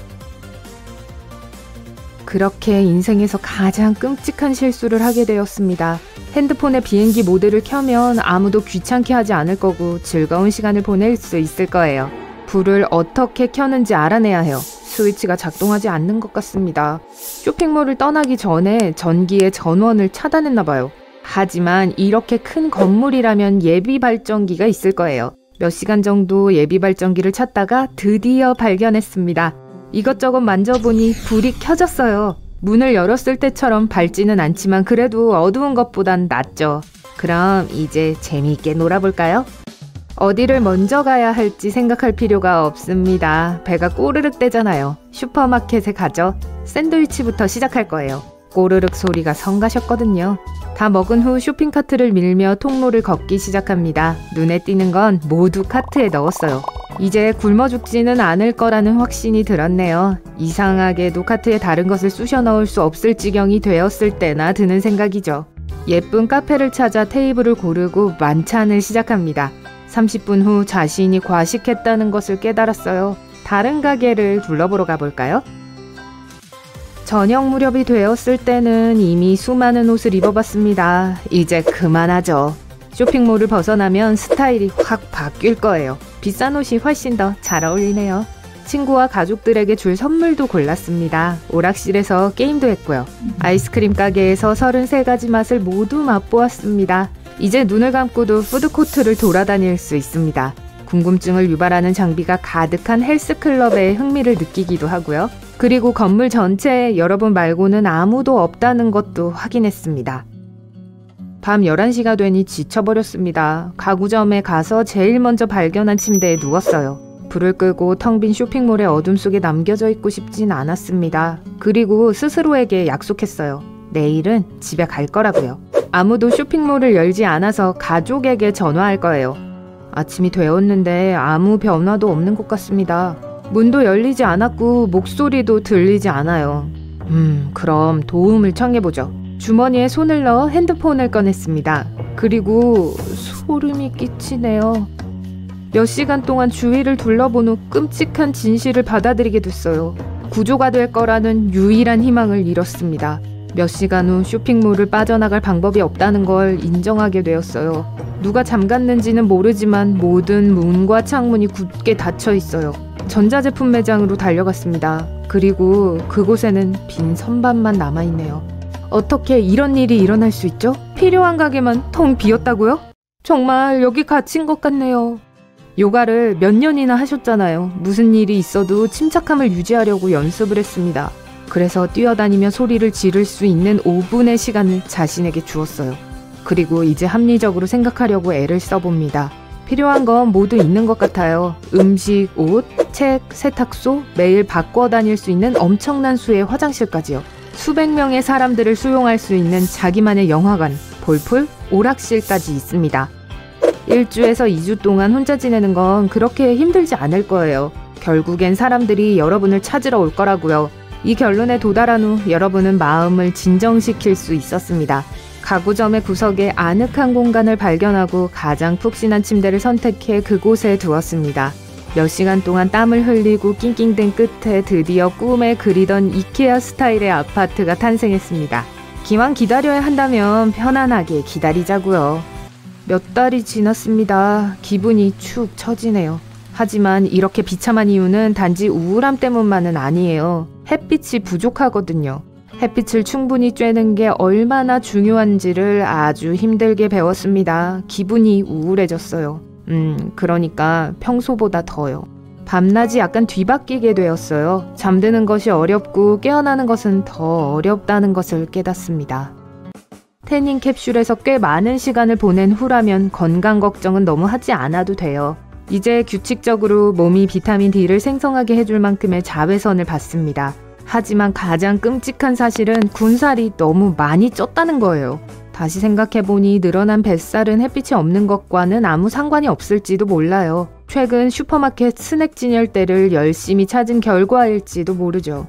그렇게 인생에서 가장 끔찍한 실수를 하게 되었습니다. 핸드폰의 비행기 모드를 켜면 아무도 귀찮게 하지 않을 거고 즐거운 시간을 보낼 수 있을 거예요. 불을 어떻게 켜는지 알아내야 해요. 스위치가 작동하지 않는 것 같습니다. 쇼핑몰을 떠나기 전에 전기의 전원을 차단했나 봐요. 하지만 이렇게 큰 건물이라면 예비 발전기가 있을 거예요. 몇 시간 정도 예비 발전기를 찾다가 드디어 발견했습니다. 이것저것 만져보니 불이 켜졌어요. 문을 열었을 때처럼 밝지는 않지만 그래도 어두운 것보단 낫죠. 그럼 이제 재미있게 놀아볼까요? 어디를 먼저 가야 할지 생각할 필요가 없습니다. 배가 꼬르륵 대잖아요. 슈퍼마켓에 가죠. 샌드위치부터 시작할 거예요. 꼬르륵 소리가 성가셨거든요. 다 먹은 후 쇼핑카트를 밀며 통로를 걷기 시작합니다. 눈에 띄는 건 모두 카트에 넣었어요. 이제 굶어 죽지는 않을 거라는 확신이 들었네요. 이상하게도 카트에 다른 것을 쑤셔 넣을 수 없을 지경이 되었을 때나 드는 생각이죠. 예쁜 카페를 찾아 테이블을 고르고 만찬을 시작합니다. 30분 후 자신이 과식했다는 것을 깨달았어요. 다른 가게를 둘러보러 가볼까요? 저녁 무렵이 되었을 때는 이미 수많은 옷을 입어봤습니다. 이제 그만하죠. 쇼핑몰을 벗어나면 스타일이 확 바뀔 거예요. 비싼 옷이 훨씬 더 잘 어울리네요. 친구와 가족들에게 줄 선물도 골랐습니다. 오락실에서 게임도 했고요. 아이스크림 가게에서 33가지 맛을 모두 맛보았습니다. 이제 눈을 감고도 푸드코트를 돌아다닐 수 있습니다. 궁금증을 유발하는 장비가 가득한 헬스클럽에 흥미를 느끼기도 하고요. 그리고 건물 전체에 여러분 말고는 아무도 없다는 것도 확인했습니다. 밤 11시가 되니 지쳐버렸습니다. 가구점에 가서 제일 먼저 발견한 침대에 누웠어요. 불을 끄고 텅 빈 쇼핑몰의 어둠 속에 남겨져 있고 싶진 않았습니다. 그리고 스스로에게 약속했어요. 내일은 집에 갈 거라고요. 아무도 쇼핑몰을 열지 않아서 가족에게 전화할 거예요. 아침이 되었는데 아무 변화도 없는 것 같습니다. 문도 열리지 않았고 목소리도 들리지 않아요. 그럼 도움을 청해보죠. 주머니에 손을 넣어 핸드폰을 꺼냈습니다. 그리고 소름이 끼치네요. 몇 시간 동안 주위를 둘러본 후 끔찍한 진실을 받아들이게 됐어요. 구조가 될 거라는 유일한 희망을 잃었습니다. 몇 시간 후 쇼핑몰을 빠져나갈 방법이 없다는 걸 인정하게 되었어요. 누가 잠갔는지는 모르지만 모든 문과 창문이 굳게 닫혀 있어요. 전자제품 매장으로 달려갔습니다. 그리고 그곳에는 빈 선반만 남아있네요. 어떻게 이런 일이 일어날 수 있죠? 필요한 가게만 텅 비었다고요? 정말 여기 갇힌 것 같네요. 요가를 몇 년이나 하셨잖아요. 무슨 일이 있어도 침착함을 유지하려고 연습을 했습니다. 그래서 뛰어다니며 소리를 지를 수 있는 5분의 시간을 자신에게 주었어요. 그리고 이제 합리적으로 생각하려고 애를 써봅니다. 필요한 건 모두 있는 것 같아요. 음식, 옷, 책, 세탁소, 매일 바꿔 다닐 수 있는 엄청난 수의 화장실까지요. 수백 명의 사람들을 수용할 수 있는 자기만의 영화관, 볼풀, 오락실까지 있습니다. 1주에서 2주 동안 혼자 지내는 건 그렇게 힘들지 않을 거예요. 결국엔 사람들이 여러분을 찾으러 올 거라고요. 이 결론에 도달한 후 여러분은 마음을 진정시킬 수 있었습니다. 가구점의 구석에 아늑한 공간을 발견하고 가장 푹신한 침대를 선택해 그곳에 두었습니다. 몇 시간 동안 땀을 흘리고 낑낑댄 끝에 드디어 꿈에 그리던 이케아 스타일의 아파트가 탄생했습니다. 기왕 기다려야 한다면 편안하게 기다리자고요. 몇 달이 지났습니다. 기분이 축 처지네요. 하지만 이렇게 비참한 이유는 단지 우울함 때문만은 아니에요. 햇빛이 부족하거든요. 햇빛을 충분히 쬐는 게 얼마나 중요한지를 아주 힘들게 배웠습니다. 기분이 우울해졌어요. 그러니까 평소보다 더요. 밤낮이 약간 뒤바뀌게 되었어요. 잠드는 것이 어렵고 깨어나는 것은 더 어렵다는 것을 깨닫습니다. 태닝 캡슐에서 꽤 많은 시간을 보낸 후라면 건강 걱정은 너무 하지 않아도 돼요. 이제 규칙적으로 몸이 비타민 D를 생성하게 해줄 만큼의 자외선을 받습니다. 하지만 가장 끔찍한 사실은 군살이 너무 많이 쪘다는 거예요. 다시 생각해보니 늘어난 뱃살은 햇빛이 없는 것과는 아무 상관이 없을지도 몰라요. 최근 슈퍼마켓 스낵 진열대를 열심히 찾은 결과일지도 모르죠.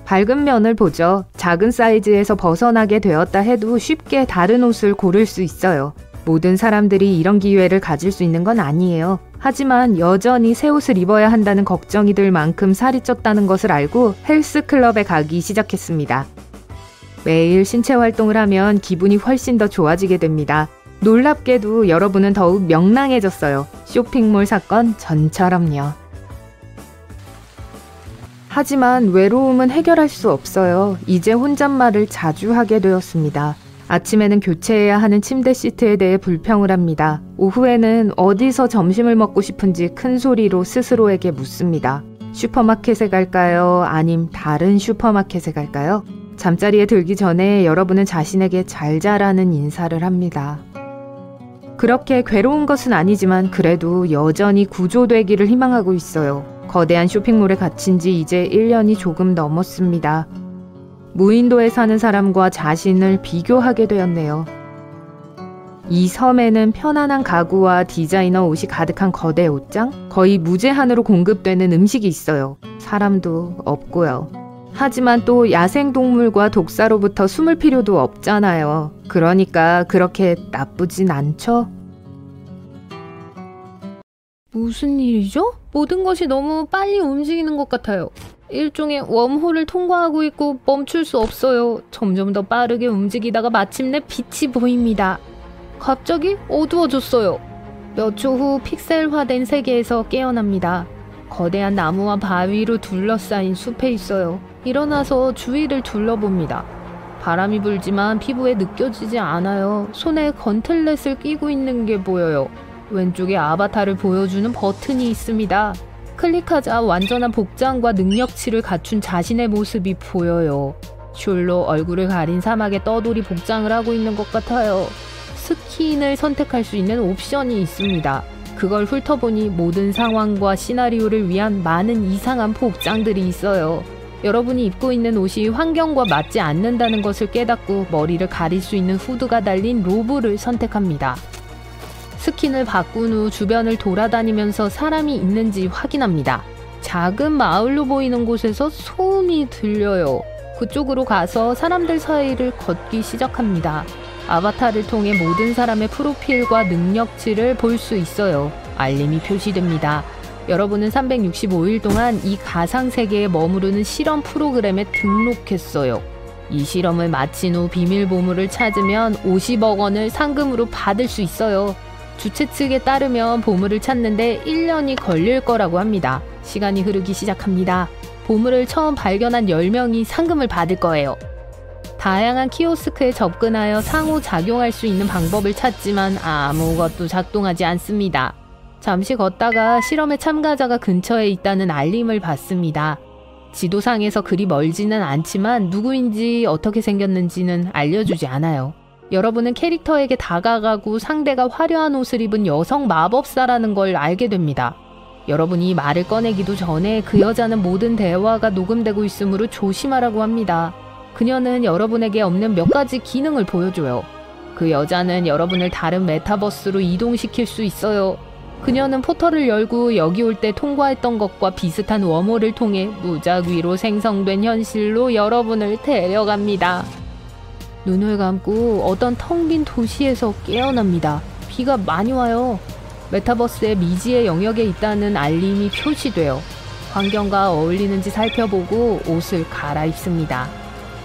밝은 면을 보죠. 작은 사이즈에서 벗어나게 되었다 해도 쉽게 다른 옷을 고를 수 있어요. 모든 사람들이 이런 기회를 가질 수 있는 건 아니에요. 하지만 여전히 새 옷을 입어야 한다는 걱정이 들 만큼 살이 쪘다는 것을 알고 헬스클럽에 가기 시작했습니다. 매일 신체 활동을 하면 기분이 훨씬 더 좋아지게 됩니다. 놀랍게도 여러분은 더욱 명랑해졌어요. 쇼핑몰 사건 전처럼요. 하지만 외로움은 해결할 수 없어요. 이제 혼잣말을 자주 하게 되었습니다. 아침에는 교체해야 하는 침대 시트에 대해 불평을 합니다. 오후에는 어디서 점심을 먹고 싶은지 큰 소리로 스스로에게 묻습니다. 슈퍼마켓에 갈까요? 아님 다른 슈퍼마켓에 갈까요? 잠자리에 들기 전에 여러분은 자신에게 잘 자라는 인사를 합니다. 그렇게 괴로운 것은 아니지만 그래도 여전히 구조되기를 희망하고 있어요. 거대한 쇼핑몰에 갇힌 지 이제 1년이 조금 넘었습니다. 무인도에 사는 사람과 자신을 비교하게 되었네요. 이 섬에는 편안한 가구와 디자이너 옷이 가득한 거대 옷장, 거의 무제한으로 공급되는 음식이 있어요. 사람도 없고요. 하지만 또 야생동물과 독사로부터 숨을 필요도 없잖아요. 그러니까 그렇게 나쁘진 않죠? 무슨 일이죠? 모든 것이 너무 빨리 움직이는 것 같아요. 일종의 웜홀을 통과하고 있고 멈출 수 없어요. 점점 더 빠르게 움직이다가 마침내 빛이 보입니다. 갑자기 어두워졌어요. 몇 초 후 픽셀화된 세계에서 깨어납니다. 거대한 나무와 바위로 둘러싸인 숲에 있어요. 일어나서 주위를 둘러봅니다. 바람이 불지만 피부에 느껴지지 않아요. 손에 건틀렛을 끼고 있는 게 보여요. 왼쪽에 아바타를 보여주는 버튼이 있습니다. 클릭하자 완전한 복장과 능력치를 갖춘 자신의 모습이 보여요. 숄로 얼굴을 가린 사막에 떠돌이 복장을 하고 있는 것 같아요. 스킨을 선택할 수 있는 옵션이 있습니다. 그걸 훑어보니 모든 상황과 시나리오를 위한 많은 이상한 복장들이 있어요. 여러분이 입고 있는 옷이 환경과 맞지 않는다는 것을 깨닫고 머리를 가릴 수 있는 후드가 달린 로브를 선택합니다. 스킨을 바꾼 후 주변을 돌아다니면서 사람이 있는지 확인합니다. 작은 마을로 보이는 곳에서 소음이 들려요. 그쪽으로 가서 사람들 사이를 걷기 시작합니다. 아바타를 통해 모든 사람의 프로필과 능력치를 볼 수 있어요. 알림이 표시됩니다. 여러분은 365일 동안 이 가상세계에 머무르는 실험 프로그램에 등록했어요. 이 실험을 마친 후 비밀 보물을 찾으면 50억 원을 상금으로 받을 수 있어요. 주최 측에 따르면 보물을 찾는데 1년이 걸릴 거라고 합니다. 시간이 흐르기 시작합니다. 보물을 처음 발견한 10명이 상금을 받을 거예요. 다양한 키오스크에 접근하여 상호작용할 수 있는 방법을 찾지만 아무것도 작동하지 않습니다. 잠시 걷다가 실험의 참가자가 근처에 있다는 알림을 받습니다. 지도상에서 그리 멀지는 않지만 누구인지 어떻게 생겼는지는 알려주지 않아요. 여러분은 캐릭터에게 다가가고 상대가 화려한 옷을 입은 여성 마법사라는 걸 알게 됩니다. 여러분이 말을 꺼내기도 전에 그 여자는 모든 대화가 녹음되고 있으므로 조심하라고 합니다. 그녀는 여러분에게 없는 몇 가지 기능을 보여줘요. 그 여자는 여러분을 다른 메타버스로 이동시킬 수 있어요. 그녀는 포털을 열고 여기 올 때 통과했던 것과 비슷한 웜홀을 통해 무작위로 생성된 현실로 여러분을 데려갑니다. 눈을 감고 어떤 텅 빈 도시에서 깨어납니다. 비가 많이 와요. 메타버스의 미지의 영역에 있다는 알림이 표시돼요. 환경과 어울리는지 살펴보고 옷을 갈아입습니다.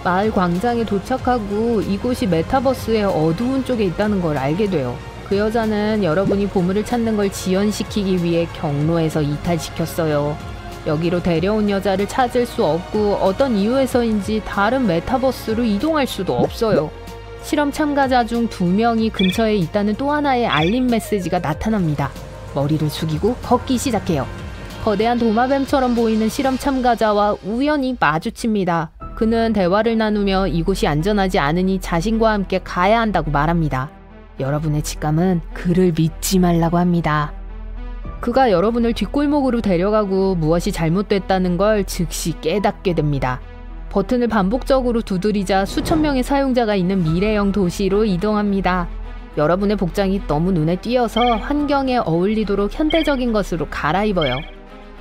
마을 광장에 도착하고 이곳이 메타버스의 어두운 쪽에 있다는 걸 알게 돼요. 그 여자는 여러분이 보물을 찾는 걸 지연시키기 위해 경로에서 이탈시켰어요. 여기로 데려온 여자를 찾을 수 없고 어떤 이유에서인지 다른 메타버스로 이동할 수도 없어요. 실험 참가자 중 2명이 근처에 있다는 또 하나의 알림 메시지가 나타납니다. 머리를 숙이고 걷기 시작해요. 거대한 도마뱀처럼 보이는 실험 참가자와 우연히 마주칩니다. 그는 대화를 나누며 이곳이 안전하지 않으니 자신과 함께 가야 한다고 말합니다. 여러분의 직감은 그를 믿지 말라고 합니다. 그가 여러분을 뒷골목으로 데려가고 무엇이 잘못됐다는 걸 즉시 깨닫게 됩니다. 버튼을 반복적으로 두드리자 수천 명의 사용자가 있는 미래형 도시로 이동합니다. 여러분의 복장이 너무 눈에 띄어서 환경에 어울리도록 현대적인 것으로 갈아입어요.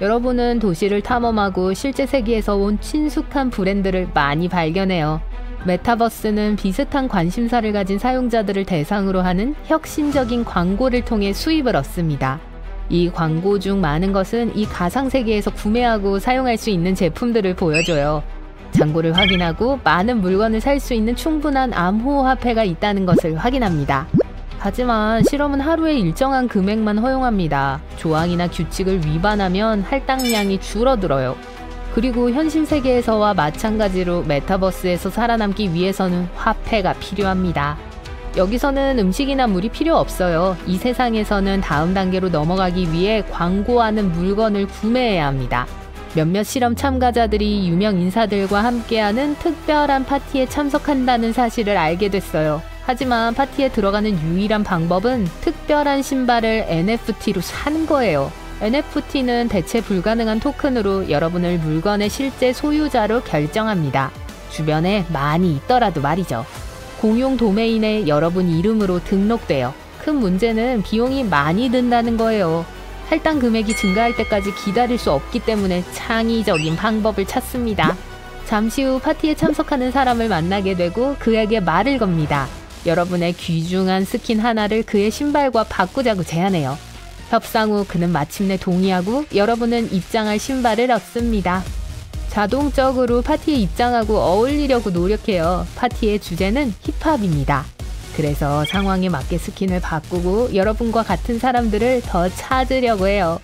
여러분은 도시를 탐험하고 실제 세계에서 온 친숙한 브랜드를 많이 발견해요. 메타버스는 비슷한 관심사를 가진 사용자들을 대상으로 하는 혁신적인 광고를 통해 수입을 얻습니다. 이 광고 중 많은 것은 이 가상세계에서 구매하고 사용할 수 있는 제품들을 보여줘요. 잔고를 확인하고 많은 물건을 살 수 있는 충분한 암호화폐가 있다는 것을 확인합니다. 하지만 실험은 하루에 일정한 금액만 허용합니다. 조항이나 규칙을 위반하면 할당량이 줄어들어요. 그리고 현실 세계에서와 마찬가지로 메타버스에서 살아남기 위해서는 화폐가 필요합니다. 여기서는 음식이나 물이 필요 없어요. 이 세상에서는 다음 단계로 넘어가기 위해 광고하는 물건을 구매해야 합니다. 몇몇 실험 참가자들이 유명 인사들과 함께하는 특별한 파티에 참석한다는 사실을 알게 됐어요. 하지만 파티에 들어가는 유일한 방법은 특별한 신발을 NFT로 사는 거예요. NFT는 대체 불가능한 토큰으로 여러분을 물건의 실제 소유자로 결정합니다. 주변에 많이 있더라도 말이죠. 공용 도메인에 여러분 이름으로 등록돼요. 큰 문제는 비용이 많이 든다는 거예요. 할당 금액이 증가할 때까지 기다릴 수 없기 때문에 창의적인 방법을 찾습니다. 잠시 후 파티에 참석하는 사람을 만나게 되고 그에게 말을 겁니다. 여러분의 귀중한 스킨 하나를 그의 신발과 바꾸자고 제안해요. 협상 후 그는 마침내 동의하고 여러분은 입장할 신발을 얻습니다. 자동적으로 파티에 입장하고 어울리려고 노력해요. 파티의 주제는 힙합입니다. 그래서 상황에 맞게 스킨을 바꾸고 여러분과 같은 사람들을 더 찾으려고 해요.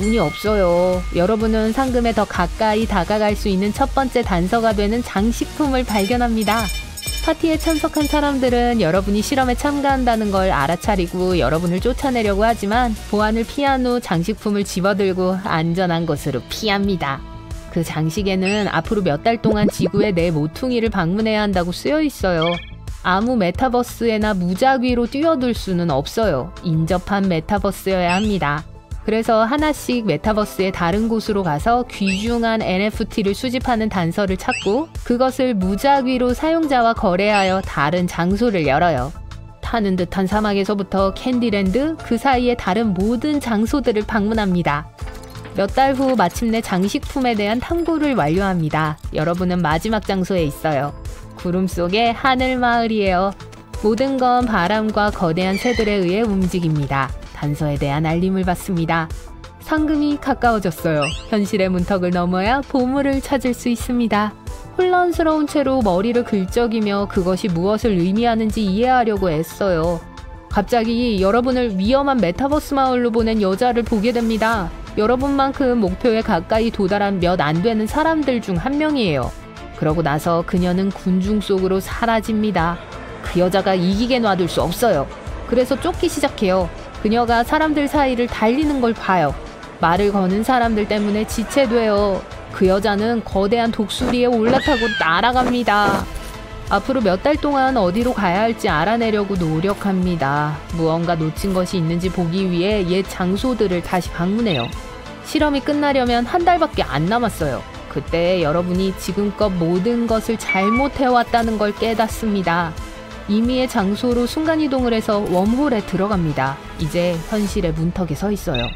운이 없어요. 여러분은 상금에 더 가까이 다가갈 수 있는 첫 번째 단서가 되는 장식품을 발견합니다. 파티에 참석한 사람들은 여러분이 실험에 참가한다는 걸 알아차리고 여러분을 쫓아내려고 하지만 보안을 피한 후 장식품을 집어들고 안전한 곳으로 피합니다. 그 장식에는 앞으로 몇 달 동안 지구의 내 모퉁이를 방문해야 한다고 쓰여 있어요. 아무 메타버스에나 무작위로 뛰어들 수는 없어요. 인접한 메타버스여야 합니다. 그래서 하나씩 메타버스의 다른 곳으로 가서 귀중한 NFT를 수집하는 단서를 찾고 그것을 무작위로 사용자와 거래하여 다른 장소를 열어요. 타는 듯한 사막에서부터 캔디랜드, 그 사이의 다른 모든 장소들을 방문합니다. 몇 달 후 마침내 장식품에 대한 탐구를 완료합니다. 여러분은 마지막 장소에 있어요. 구름 속의 하늘마을이에요. 모든 건 바람과 거대한 새들에 의해 움직입니다. 단서에 대한 알림을 받습니다. 상금이 가까워졌어요. 현실의 문턱을 넘어야 보물을 찾을 수 있습니다. 혼란스러운 채로 머리를 긁적이며 그것이 무엇을 의미하는지 이해하려고 애써요. 갑자기 여러분을 위험한 메타버스 마을로 보낸 여자를 보게 됩니다. 여러분만큼 목표에 가까이 도달한 몇 안 되는 사람들 중 한 명이에요. 그러고 나서 그녀는 군중 속으로 사라집니다. 그 여자가 이기게 놔둘 수 없어요. 그래서 쫓기 시작해요. 그녀가 사람들 사이를 달리는 걸 봐요. 말을 거는 사람들 때문에 지체돼요. 그 여자는 거대한 독수리에 올라타고 날아갑니다. 앞으로 몇 달 동안 어디로 가야 할지 알아내려고 노력합니다. 무언가 놓친 것이 있는지 보기 위해 옛 장소들을 다시 방문해요. 실험이 끝나려면 한 달밖에 안 남았어요. 그때 여러분이 지금껏 모든 것을 잘못해왔다는 걸 깨닫습니다. 임의의 장소로 순간이동을 해서 웜홀에 들어갑니다. 이제 현실의 문턱에 서 있어요.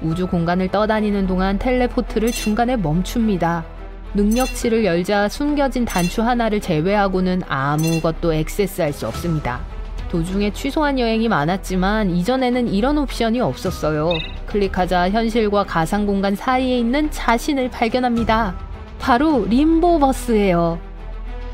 우주 공간을 떠다니는 동안 텔레포트를 중간에 멈춥니다. 능력치를 열자 숨겨진 단추 하나를 제외하고는 아무것도 액세스할 수 없습니다. 도중에 취소한 여행이 많았지만 이전에는 이런 옵션이 없었어요. 클릭하자 현실과 가상 공간 사이에 있는 자신을 발견합니다. 바로 림보버스예요.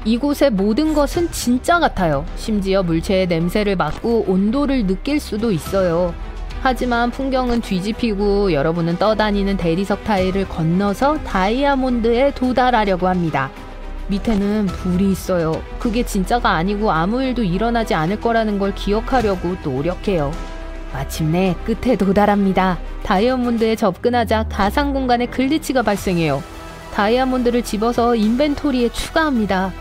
이곳의 모든 것은 진짜 같아요. 심지어 물체의 냄새를 맡고 온도를 느낄 수도 있어요. 하지만 풍경은 뒤집히고 여러분은 떠다니는 대리석 타일을 건너서 다이아몬드에 도달하려고 합니다. 밑에는 불이 있어요. 그게 진짜가 아니고 아무 일도 일어나지 않을 거라는 걸 기억하려고 노력해요. 마침내 끝에 도달합니다. 다이아몬드에 접근하자 가상 공간에 글리치가 발생해요. 다이아몬드를 집어서 인벤토리에 추가합니다.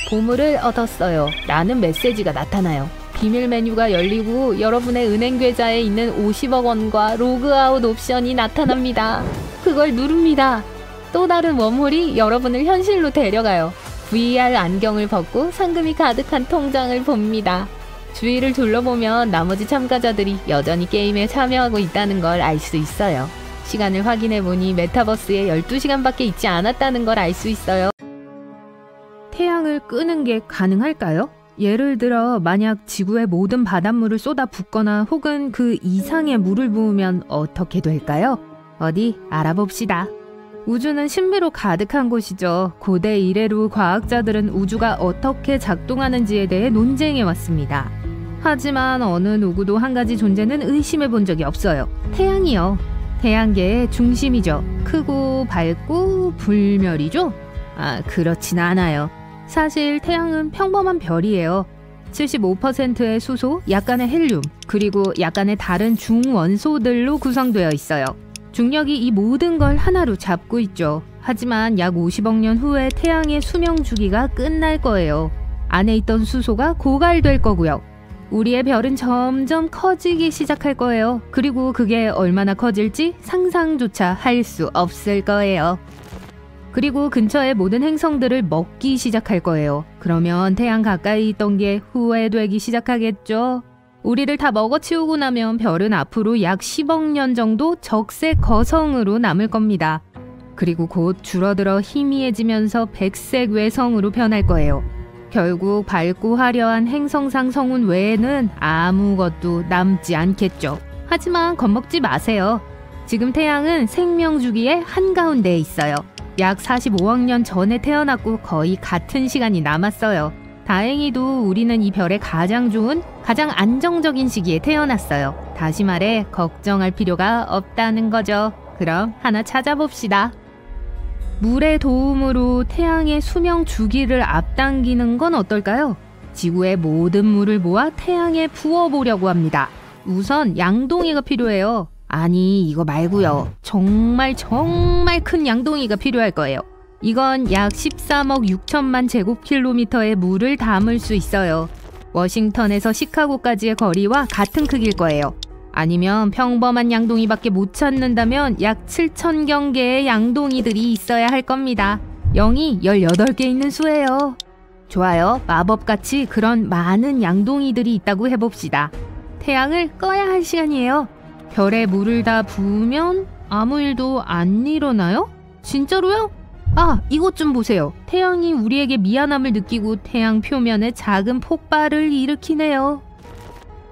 보물을 얻었어요. 라는 메시지가 나타나요. 비밀 메뉴가 열리고 여러분의 은행 계좌에 있는 50억 원과 로그아웃 옵션이 나타납니다. 그걸 누릅니다. 또 다른 웜홀이 여러분을 현실로 데려가요. VR 안경을 벗고 상금이 가득한 통장을 봅니다. 주위를 둘러보면 나머지 참가자들이 여전히 게임에 참여하고 있다는 걸 알 수 있어요. 시간을 확인해보니 메타버스에 12시간밖에 있지 않았다는 걸 알 수 있어요. 태양을 끄는 게 가능할까요? 예를 들어 만약 지구의 모든 바닷물을 쏟아 붓거나 혹은 그 이상의 물을 부으면 어떻게 될까요? 어디 알아봅시다. 우주는 신비로 가득한 곳이죠. 고대 이래로 과학자들은 우주가 어떻게 작동하는지에 대해 논쟁해왔습니다. 하지만 어느 누구도 한 가지 존재는 의심해 본 적이 없어요. 태양이요. 태양계의 중심이죠. 크고 밝고 불멸이죠? 그렇진 않아요. 사실 태양은 평범한 별이에요. 75%의 수소, 약간의 헬륨, 그리고 약간의 다른 중원소들로 구성되어 있어요. 중력이 이 모든 걸 하나로 잡고 있죠. 하지만 약 50억 년 후에 태양의 수명 주기가 끝날 거예요. 안에 있던 수소가 고갈될 거고요. 우리의 별은 점점 커지기 시작할 거예요. 그리고 그게 얼마나 커질지 상상조차 할 수 없을 거예요. 그리고 근처의 모든 행성들을 먹기 시작할 거예요. 그러면 태양 가까이 있던 게 후회되기 시작하겠죠. 우리를 다 먹어치우고 나면 별은 앞으로 약 10억 년 정도 적색 거성으로 남을 겁니다. 그리고 곧 줄어들어 희미해지면서 백색 외성으로 변할 거예요. 결국 밝고 화려한 행성상 성운 외에는 아무것도 남지 않겠죠. 하지만 겁먹지 마세요. 지금 태양은 생명 주기의 한가운데에 있어요. 약 45억 년 전에 태어났고 거의 같은 시간이 남았어요. 다행히도 우리는 이 별의 가장 좋은, 가장 안정적인 시기에 태어났어요. 다시 말해 걱정할 필요가 없다는 거죠. 그럼 하나 찾아봅시다. 물의 도움으로 태양의 수명 주기를 앞당기는 건 어떨까요? 지구의 모든 물을 모아 태양에 부어보려고 합니다. 우선 양동이가 필요해요. 아니, 이거 말고요. 정말 큰 양동이가 필요할 거예요. 이건 약 13억 6천만 제곱킬로미터의 물을 담을 수 있어요. 워싱턴에서 시카고까지의 거리와 같은 크기일 거예요. 아니면 평범한 양동이밖에 못 찾는다면 약 7,000경 개의 양동이들이 있어야 할 겁니다. 0이 18개 있는 수예요. 좋아요. 마법같이 그런 많은 양동이들이 있다고 해봅시다. 태양을 꺼야 할 시간이에요. 별에 물을 다 부으면 아무 일도 안 일어나요? 진짜로요? 이것 좀 보세요. 태양이 우리에게 미안함을 느끼고 태양 표면에 작은 폭발을 일으키네요.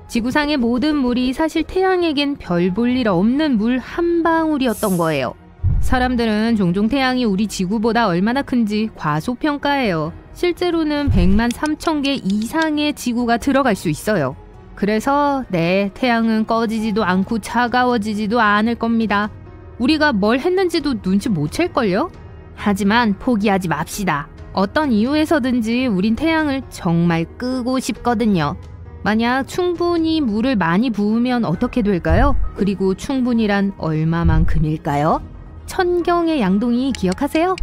지구상의 모든 물이 사실 태양에겐 별 볼 일 없는 물 한 방울이었던 거예요. 사람들은 종종 태양이 우리 지구보다 얼마나 큰지 과소평가해요. 실제로는 100만 3천 개 이상의 지구가 들어갈 수 있어요. 그래서 태양은 꺼지지도 않고 차가워지지도 않을 겁니다. 우리가 뭘 했는지도 눈치 못 챌걸요? 하지만 포기하지 맙시다. 어떤 이유에서든지 우린 태양을 정말 끄고 싶거든요. 만약 충분히 물을 많이 부으면 어떻게 될까요? 그리고 충분히란 얼마만큼일까요? 1000경의 양동이 기억하세요?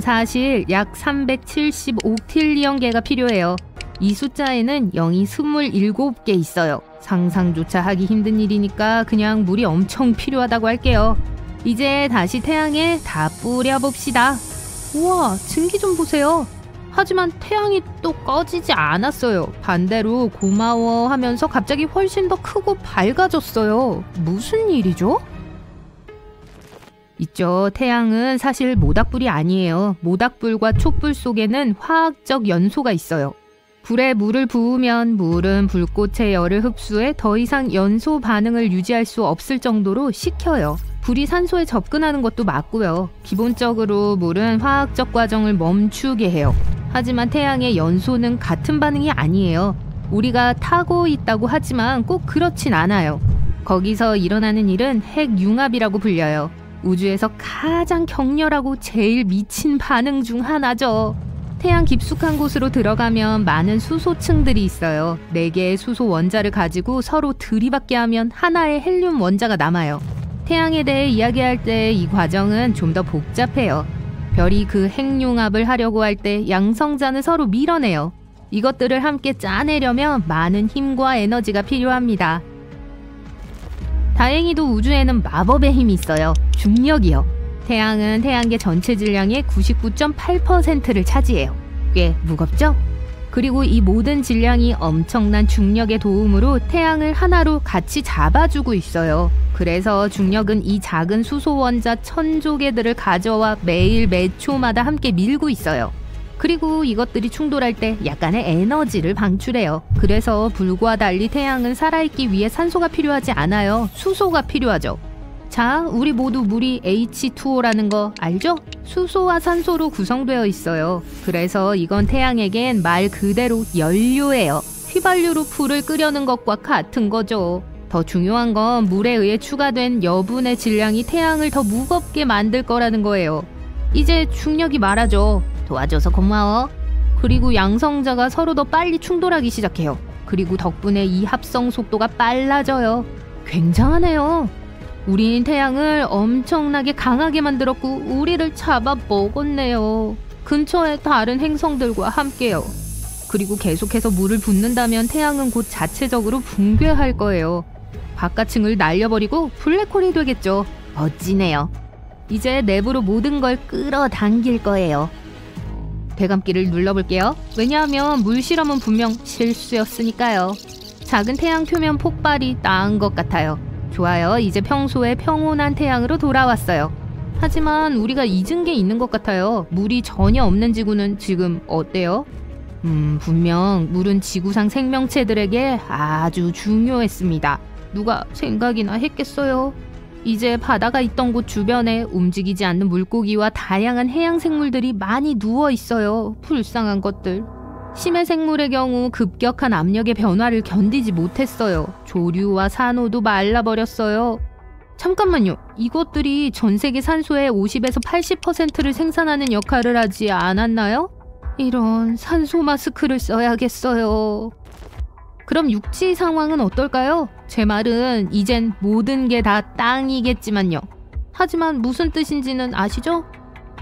사실 약 375틸리언 개가 필요해요. 이 숫자에는 0이 27개 있어요. 상상조차 하기 힘든 일이니까 그냥 물이 엄청 필요하다고 할게요. 이제 다시 태양에 다 뿌려봅시다. 우와, 증기 좀 보세요. 하지만 태양이 또 꺼지지 않았어요. 반대로 고마워 하면서 갑자기 훨씬 더 크고 밝아졌어요. 무슨 일이죠? 있죠. 태양은 사실 모닥불이 아니에요. 모닥불과 촛불 속에는 화학적 연소가 있어요. 불에 물을 부으면 물은 불꽃의 열을 흡수해 더 이상 연소 반응을 유지할 수 없을 정도로 식혀요. 불이 산소에 접근하는 것도 맞고요. 기본적으로 물은 화학적 과정을 멈추게 해요. 하지만 태양의 연소는 같은 반응이 아니에요. 우리가 타고 있다고 하지만 꼭 그렇진 않아요. 거기서 일어나는 일은 핵융합이라고 불려요. 우주에서 가장 격렬하고 제일 미친 반응 중 하나죠. 태양 깊숙한 곳으로 들어가면 많은 수소층들이 있어요. 4개의 수소 원자를 가지고 서로 들이받게 하면 하나의 헬륨 원자가 남아요. 태양에 대해 이야기할 때 이 과정은 좀 더 복잡해요. 별이 그 핵융합을 하려고 할 때 양성자는 서로 밀어내요. 이것들을 함께 짜내려면 많은 힘과 에너지가 필요합니다. 다행히도 우주에는 마법의 힘이 있어요. 중력이요. 태양은 태양계 전체 질량의 99.8%를 차지해요. 꽤 무겁죠? 그리고 이 모든 질량이 엄청난 중력의 도움으로 태양을 하나로 같이 잡아주고 있어요. 그래서 중력은 이 작은 수소 원자 1000조개들을 가져와 매일 매 초마다 함께 밀고 있어요. 그리고 이것들이 충돌할 때 약간의 에너지를 방출해요. 그래서 불과 달리 태양은 살아있기 위해 산소가 필요하지 않아요. 수소가 필요하죠. 자, 우리 모두 물이 H2O라는 거 알죠? 수소와 산소로 구성되어 있어요. 그래서 이건 태양에겐 말 그대로 연료예요. 휘발유로 불을 끄려는 것과 같은 거죠. 더 중요한 건 물에 의해 추가된 여분의 질량이 태양을 더 무겁게 만들 거라는 거예요. 이제 중력이 말하죠. 도와줘서 고마워. 그리고 양성자가 서로 더 빨리 충돌하기 시작해요. 그리고 덕분에 이 합성 속도가 빨라져요. 굉장하네요. 우린 태양을 엄청나게 강하게 만들었고 우리를 잡아 먹었네요. 근처의 다른 행성들과 함께요. 그리고 계속해서 물을 붓는다면 태양은 곧 자체적으로 붕괴할 거예요. 바깥층을 날려버리고 블랙홀이 되겠죠. 멋지네요. 이제 내부로 모든 걸 끌어당길 거예요. 되감기를 눌러볼게요. 왜냐하면 물 실험은 분명 실수였으니까요. 작은 태양 표면 폭발이 나은 것 같아요. 좋아요. 이제 평소에 평온한 태양으로 돌아왔어요. 하지만 우리가 잊은 게 있는 것 같아요. 물이 전혀 없는 지구는 지금 어때요? 분명 물은 지구상 생명체들에게 아주 중요했습니다. 누가 생각이나 했겠어요? 이제 바다가 있던 곳 주변에 움직이지 않는 물고기와 다양한 해양 생물들이 많이 누워 있어요. 불쌍한 것들. 심해 생물의 경우 급격한 압력의 변화를 견디지 못했어요. 조류와 산호도 말라버렸어요. 잠깐만요. 이것들이 전 세계 산소의 50에서 80%를 생산하는 역할을 하지 않았나요? 이런 산소 마스크를 써야겠어요. 그럼 육지 상황은 어떨까요? 제 말은 이젠 모든 게 다 땅이겠지만요. 하지만 무슨 뜻인지는 아시죠?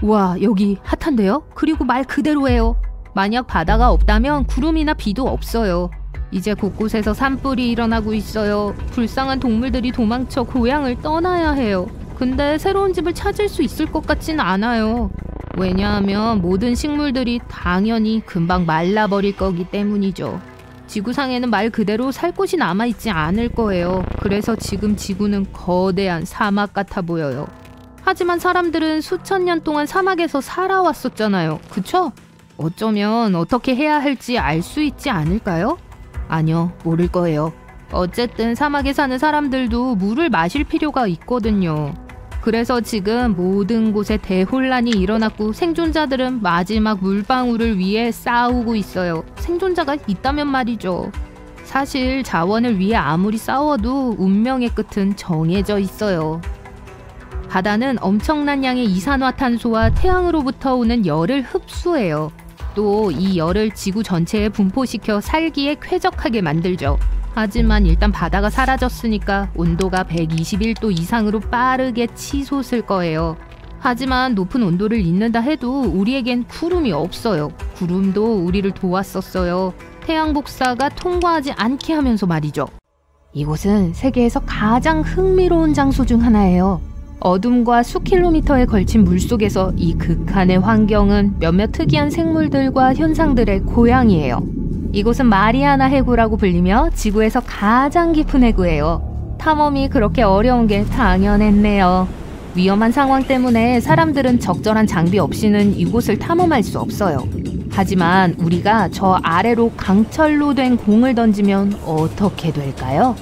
와, 여기 핫한데요? 그리고 말 그대로예요. 만약 바다가 없다면 구름이나 비도 없어요. 이제 곳곳에서 산불이 일어나고 있어요. 불쌍한 동물들이 도망쳐 고향을 떠나야 해요. 근데 새로운 집을 찾을 수 있을 것 같진 않아요. 왜냐하면 모든 식물들이 당연히 금방 말라버릴 거기 때문이죠. 지구상에는 말 그대로 살 곳이 남아있지 않을 거예요. 그래서 지금 지구는 거대한 사막 같아 보여요. 하지만 사람들은 수천 년 동안 사막에서 살아왔었잖아요. 그쵸? 어쩌면 어떻게 해야 할지 알 수 있지 않을까요? 아니요, 모를 거예요. 어쨌든 사막에 사는 사람들도 물을 마실 필요가 있거든요. 그래서 지금 모든 곳에 대혼란이 일어났고 생존자들은 마지막 물방울을 위해 싸우고 있어요. 생존자가 있다면 말이죠. 사실 자원을 위해 아무리 싸워도 운명의 끝은 정해져 있어요. 바다는 엄청난 양의 이산화탄소와 태양으로부터 오는 열을 흡수해요. 또 이 열을 지구 전체에 분포시켜 살기에 쾌적하게 만들죠. 하지만 일단 바다가 사라졌으니까 온도가 121도 이상으로 빠르게 치솟을 거예요. 하지만 높은 온도를 잊는다 해도 우리에겐 구름이 없어요. 구름도 우리를 도왔었어요. 태양 복사가 통과하지 않게 하면서 말이죠. 이곳은 세계에서 가장 흥미로운 장소 중 하나예요. 어둠과 수킬로미터에 걸친 물속에서 이 극한의 환경은 몇몇 특이한 생물들과 현상들의 고향이에요. 이곳은 마리아나 해구라고 불리며 지구에서 가장 깊은 해구예요. 탐험이 그렇게 어려운 게 당연했네요. 위험한 상황 때문에 사람들은 적절한 장비 없이는 이곳을 탐험할 수 없어요. 하지만 우리가 저 아래로 강철로 된 공을 던지면 어떻게 될까요?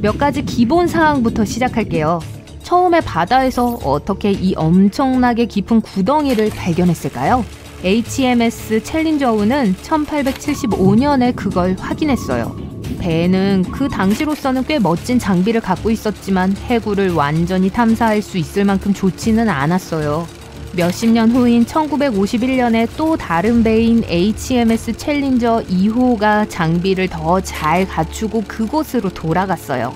몇 가지 기본 사항부터 시작할게요. 처음에 바다에서 어떻게 이 엄청나게 깊은 구덩이를 발견했을까요? HMS 챌린저호는 1875년에 그걸 확인했어요. 배에는 그 당시로서는 꽤 멋진 장비를 갖고 있었지만 해구를 완전히 탐사할 수 있을 만큼 좋지는 않았어요. 몇십 년 후인 1951년에 또 다른 배인 HMS 챌린저 2호가 장비를 더 잘 갖추고 그곳으로 돌아갔어요.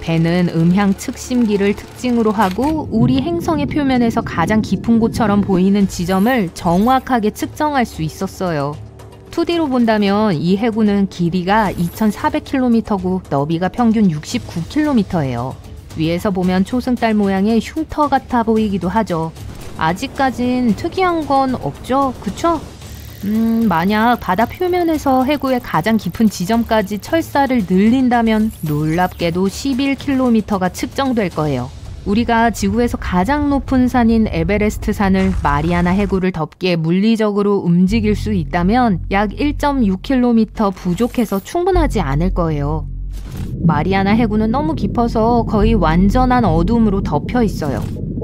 배는 음향 측심기를 특징으로 하고 우리 행성의 표면에서 가장 깊은 곳처럼 보이는 지점을 정확하게 측정할 수 있었어요. 2D로 본다면 이 해구는 길이가 2,400km고 너비가 평균 69km예요. 위에서 보면 초승달 모양의 흉터 같아 보이기도 하죠. 아직까진 특이한 건 없죠, 그쵸? 만약 바다 표면에서 해구의 가장 깊은 지점까지 철사를 늘린다면 놀랍게도 11km가 측정될 거예요. 우리가 지구에서 가장 높은 산인 에베레스트 산을 마리아나 해구를 덮기에 물리적으로 움직일 수 있다면 약 1.6km 부족해서 충분하지 않을 거예요. 마리아나 해구는 너무 깊어서 거의 완전한 어둠으로 덮여 있어요.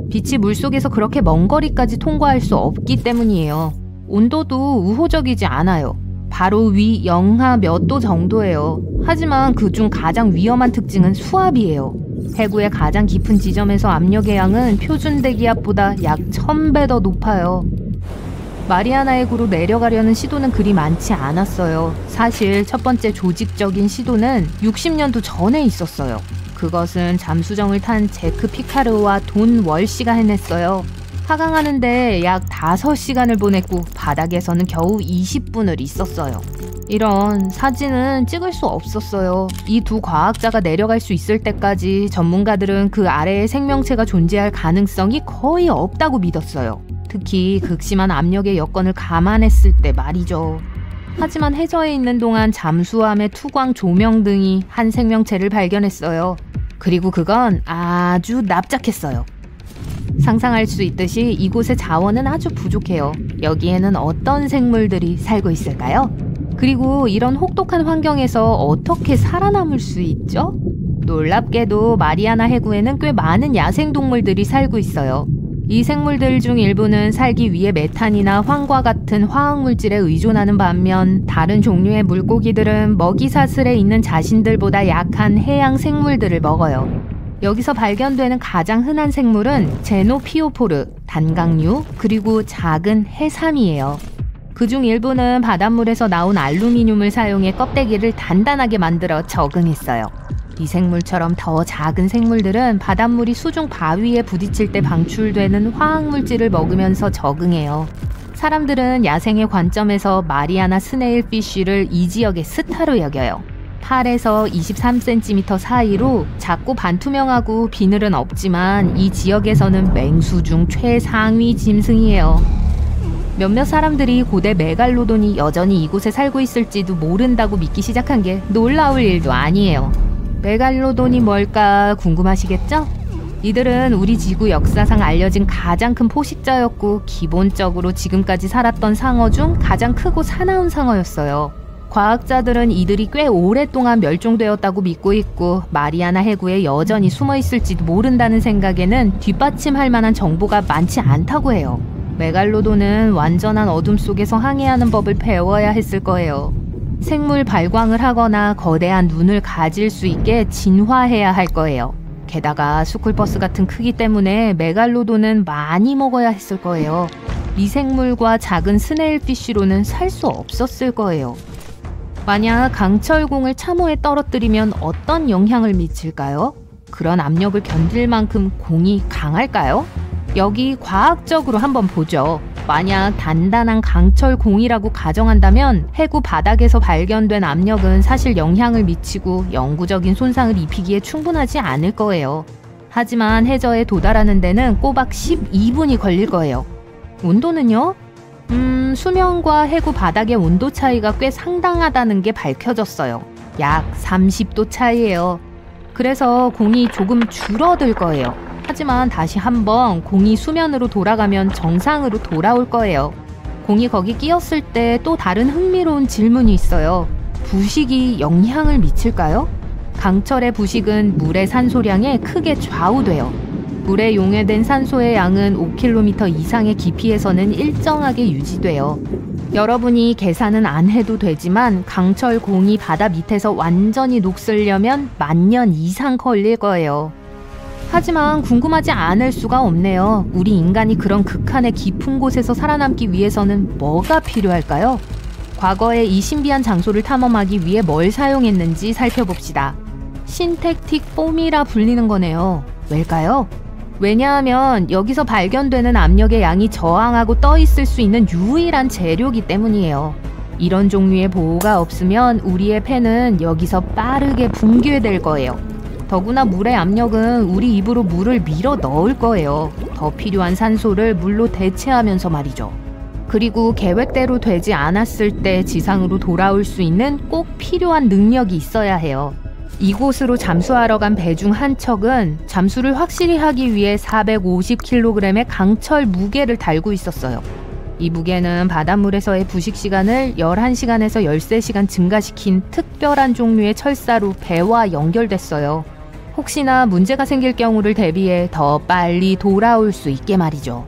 빛이 물속에서 그렇게 먼 거리까지 통과할 수 없기 때문이에요. 온도도 우호적이지 않아요. 바로 위 영하 몇 도 정도예요. 하지만 그중 가장 위험한 특징은 수압이에요. 해구의 가장 깊은 지점에서 압력의 양은 표준 대기압보다 약 1000배 더 높아요. 마리아나 해구로 내려가려는 시도는 그리 많지 않았어요. 사실 첫 번째 조직적인 시도는 60년도 전에 있었어요. 그것은 잠수정을 탄 제크 피카르와 돈 월시가 해냈어요. 하강하는데 약 5시간을 보냈고 바닥에서는 겨우 20분을 있었어요. 이런 사진은 찍을 수 없었어요. 이 두 과학자가 내려갈 수 있을 때까지 전문가들은 그 아래에 생명체가 존재할 가능성이 거의 없다고 믿었어요. 특히 극심한 압력의 여건을 감안했을 때 말이죠. 하지만 해저에 있는 동안 잠수함의 투광 조명 등이 한 생명체를 발견했어요. 그리고 그건 아주 납작했어요. 상상할 수 있듯이 이곳의 자원은 아주 부족해요. 여기에는 어떤 생물들이 살고 있을까요? 그리고 이런 혹독한 환경에서 어떻게 살아남을 수 있죠? 놀랍게도 마리아나 해구에는 꽤 많은 야생동물들이 살고 있어요. 이 생물들 중 일부는 살기 위해 메탄이나 황과 같은 화학물질에 의존하는 반면 다른 종류의 물고기들은 먹이사슬에 있는 자신들보다 약한 해양 생물들을 먹어요. 여기서 발견되는 가장 흔한 생물은 제노피오포르, 단강류, 그리고 작은 해삼이에요. 그중 일부는 바닷물에서 나온 알루미늄을 사용해 껍데기를 단단하게 만들어 적응했어요. 이 생물처럼 더 작은 생물들은 바닷물이 수중 바위에 부딪힐 때 방출되는 화학물질을 먹으면서 적응해요. 사람들은 야생의 관점에서 마리아나 스네일피쉬를 이 지역의 스타로 여겨요. 8에서 23cm 사이로 작고 반투명하고 비늘은 없지만 이 지역에서는 맹수 중 최상위 짐승이에요. 몇몇 사람들이 고대 메갈로돈이 여전히 이곳에 살고 있을지도 모른다고 믿기 시작한 게 놀라울 일도 아니에요. 메갈로돈이 뭘까 궁금하시겠죠? 이들은 우리 지구 역사상 알려진 가장 큰 포식자였고 기본적으로 지금까지 살았던 상어 중 가장 크고 사나운 상어였어요. 과학자들은 이들이 꽤 오랫동안 멸종되었다고 믿고 있고 마리아나 해구에 여전히 숨어 있을지도 모른다는 생각에는 뒷받침할 만한 정보가 많지 않다고 해요. 메갈로돈은 완전한 어둠 속에서 항해하는 법을 배워야 했을 거예요. 생물 발광을 하거나 거대한 눈을 가질 수 있게 진화해야 할 거예요. 게다가 스쿨버스 같은 크기 때문에 메갈로돈은 많이 먹어야 했을 거예요. 미생물과 작은 스네일피쉬로는 살 수 없었을 거예요. 만약 강철공을 참호에 떨어뜨리면 어떤 영향을 미칠까요? 그런 압력을 견딜 만큼 공이 강할까요? 여기 과학적으로 한번 보죠. 만약 단단한 강철공이라고 가정한다면 해구 바닥에서 발견된 압력은 사실 영향을 미치고 영구적인 손상을 입히기에 충분하지 않을 거예요. 하지만 해저에 도달하는 데는 꼬박 12분이 걸릴 거예요. 온도는요? 수면과 해구 바닥의 온도 차이가 꽤 상당하다는 게 밝혀졌어요. 약 30도 차이예요. 그래서 공이 조금 줄어들 거예요. 하지만 다시 한번 공이 수면으로 돌아가면 정상으로 돌아올 거예요. 공이 거기 끼었을 때 또 다른 흥미로운 질문이 있어요. 부식이 영향을 미칠까요? 강철의 부식은 물의 산소량에 크게 좌우돼요. 물에 용해된 산소의 양은 5km 이상의 깊이에서는 일정하게 유지돼요. 여러분이 계산은 안 해도 되지만 강철 공이 바다 밑에서 완전히 녹슬려면 10,000년 이상 걸릴 거예요. 하지만 궁금하지 않을 수가 없네요. 우리 인간이 그런 극한의 깊은 곳에서 살아남기 위해서는 뭐가 필요할까요? 과거에 이 신비한 장소를 탐험하기 위해 뭘 사용했는지 살펴봅시다. 신택틱 폼이라 불리는 거네요. 왜일까요? 왜냐하면 여기서 발견되는 압력의 양이 저항하고 떠 있을 수 있는 유일한 재료이기 때문이에요. 이런 종류의 보호가 없으면 우리의 폐는 여기서 빠르게 붕괴될 거예요. 더구나 물의 압력은 우리 입으로 물을 밀어 넣을 거예요. 더 필요한 산소를 물로 대체하면서 말이죠. 그리고 계획대로 되지 않았을 때 지상으로 돌아올 수 있는 꼭 필요한 능력이 있어야 해요. 이곳으로 잠수하러 간 배 중 한 척은 잠수를 확실히 하기 위해 450kg의 강철 무게를 달고 있었어요. 이 무게는 바닷물에서의 부식 시간을 11시간에서 13시간 증가시킨 특별한 종류의 철사로 배와 연결됐어요. 혹시나 문제가 생길 경우를 대비해 더 빨리 돌아올 수 있게 말이죠.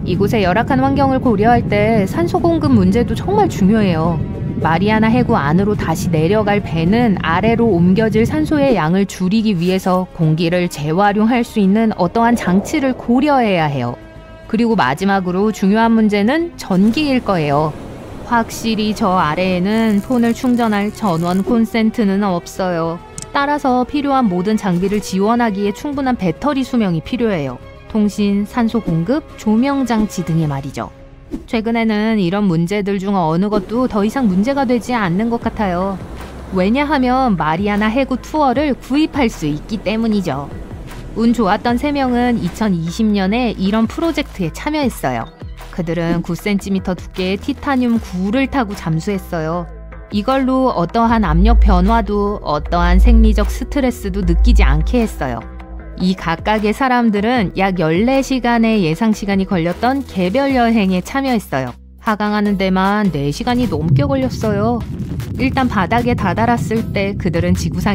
이곳의 열악한 환경을 고려할 때 산소 공급 문제도 정말 중요해요. 마리아나 해구 안으로 다시 내려갈 배는 아래로 옮겨질 산소의 양을 줄이기 위해서 공기를 재활용할 수 있는 어떠한 장치를 고려해야 해요. 그리고 마지막으로 중요한 문제는 전기일 거예요. 확실히 저 아래에는 폰을 충전할 전원 콘센트는 없어요. 따라서 필요한 모든 장비를 지원하기에 충분한 배터리 수명이 필요해요. 통신, 산소 공급, 조명 장치 등의 말이죠. 최근에는 이런 문제들 중 어느 것도 더 이상 문제가 되지 않는 것 같아요. 왜냐하면 마리아나 해구 투어를 구입할 수 있기 때문이죠. 운 좋았던 3명은 2020년에 이런 프로젝트에 참여했어요. 그들은 9cm 두께의 티타늄 9를 타고 잠수했어요. 이걸로 어떠한 압력 변화도 어떠한 생리적 스트레스도 느끼지 않게 했어요. 이 각각의 사람들은 약 14시간의 예상 시간이 걸렸던 개별 여행에 참여했어요. 하강하는 데만 4시간이 넘게 걸렸어요. 일단 바닥에 다다랐을 때 그들은 지구상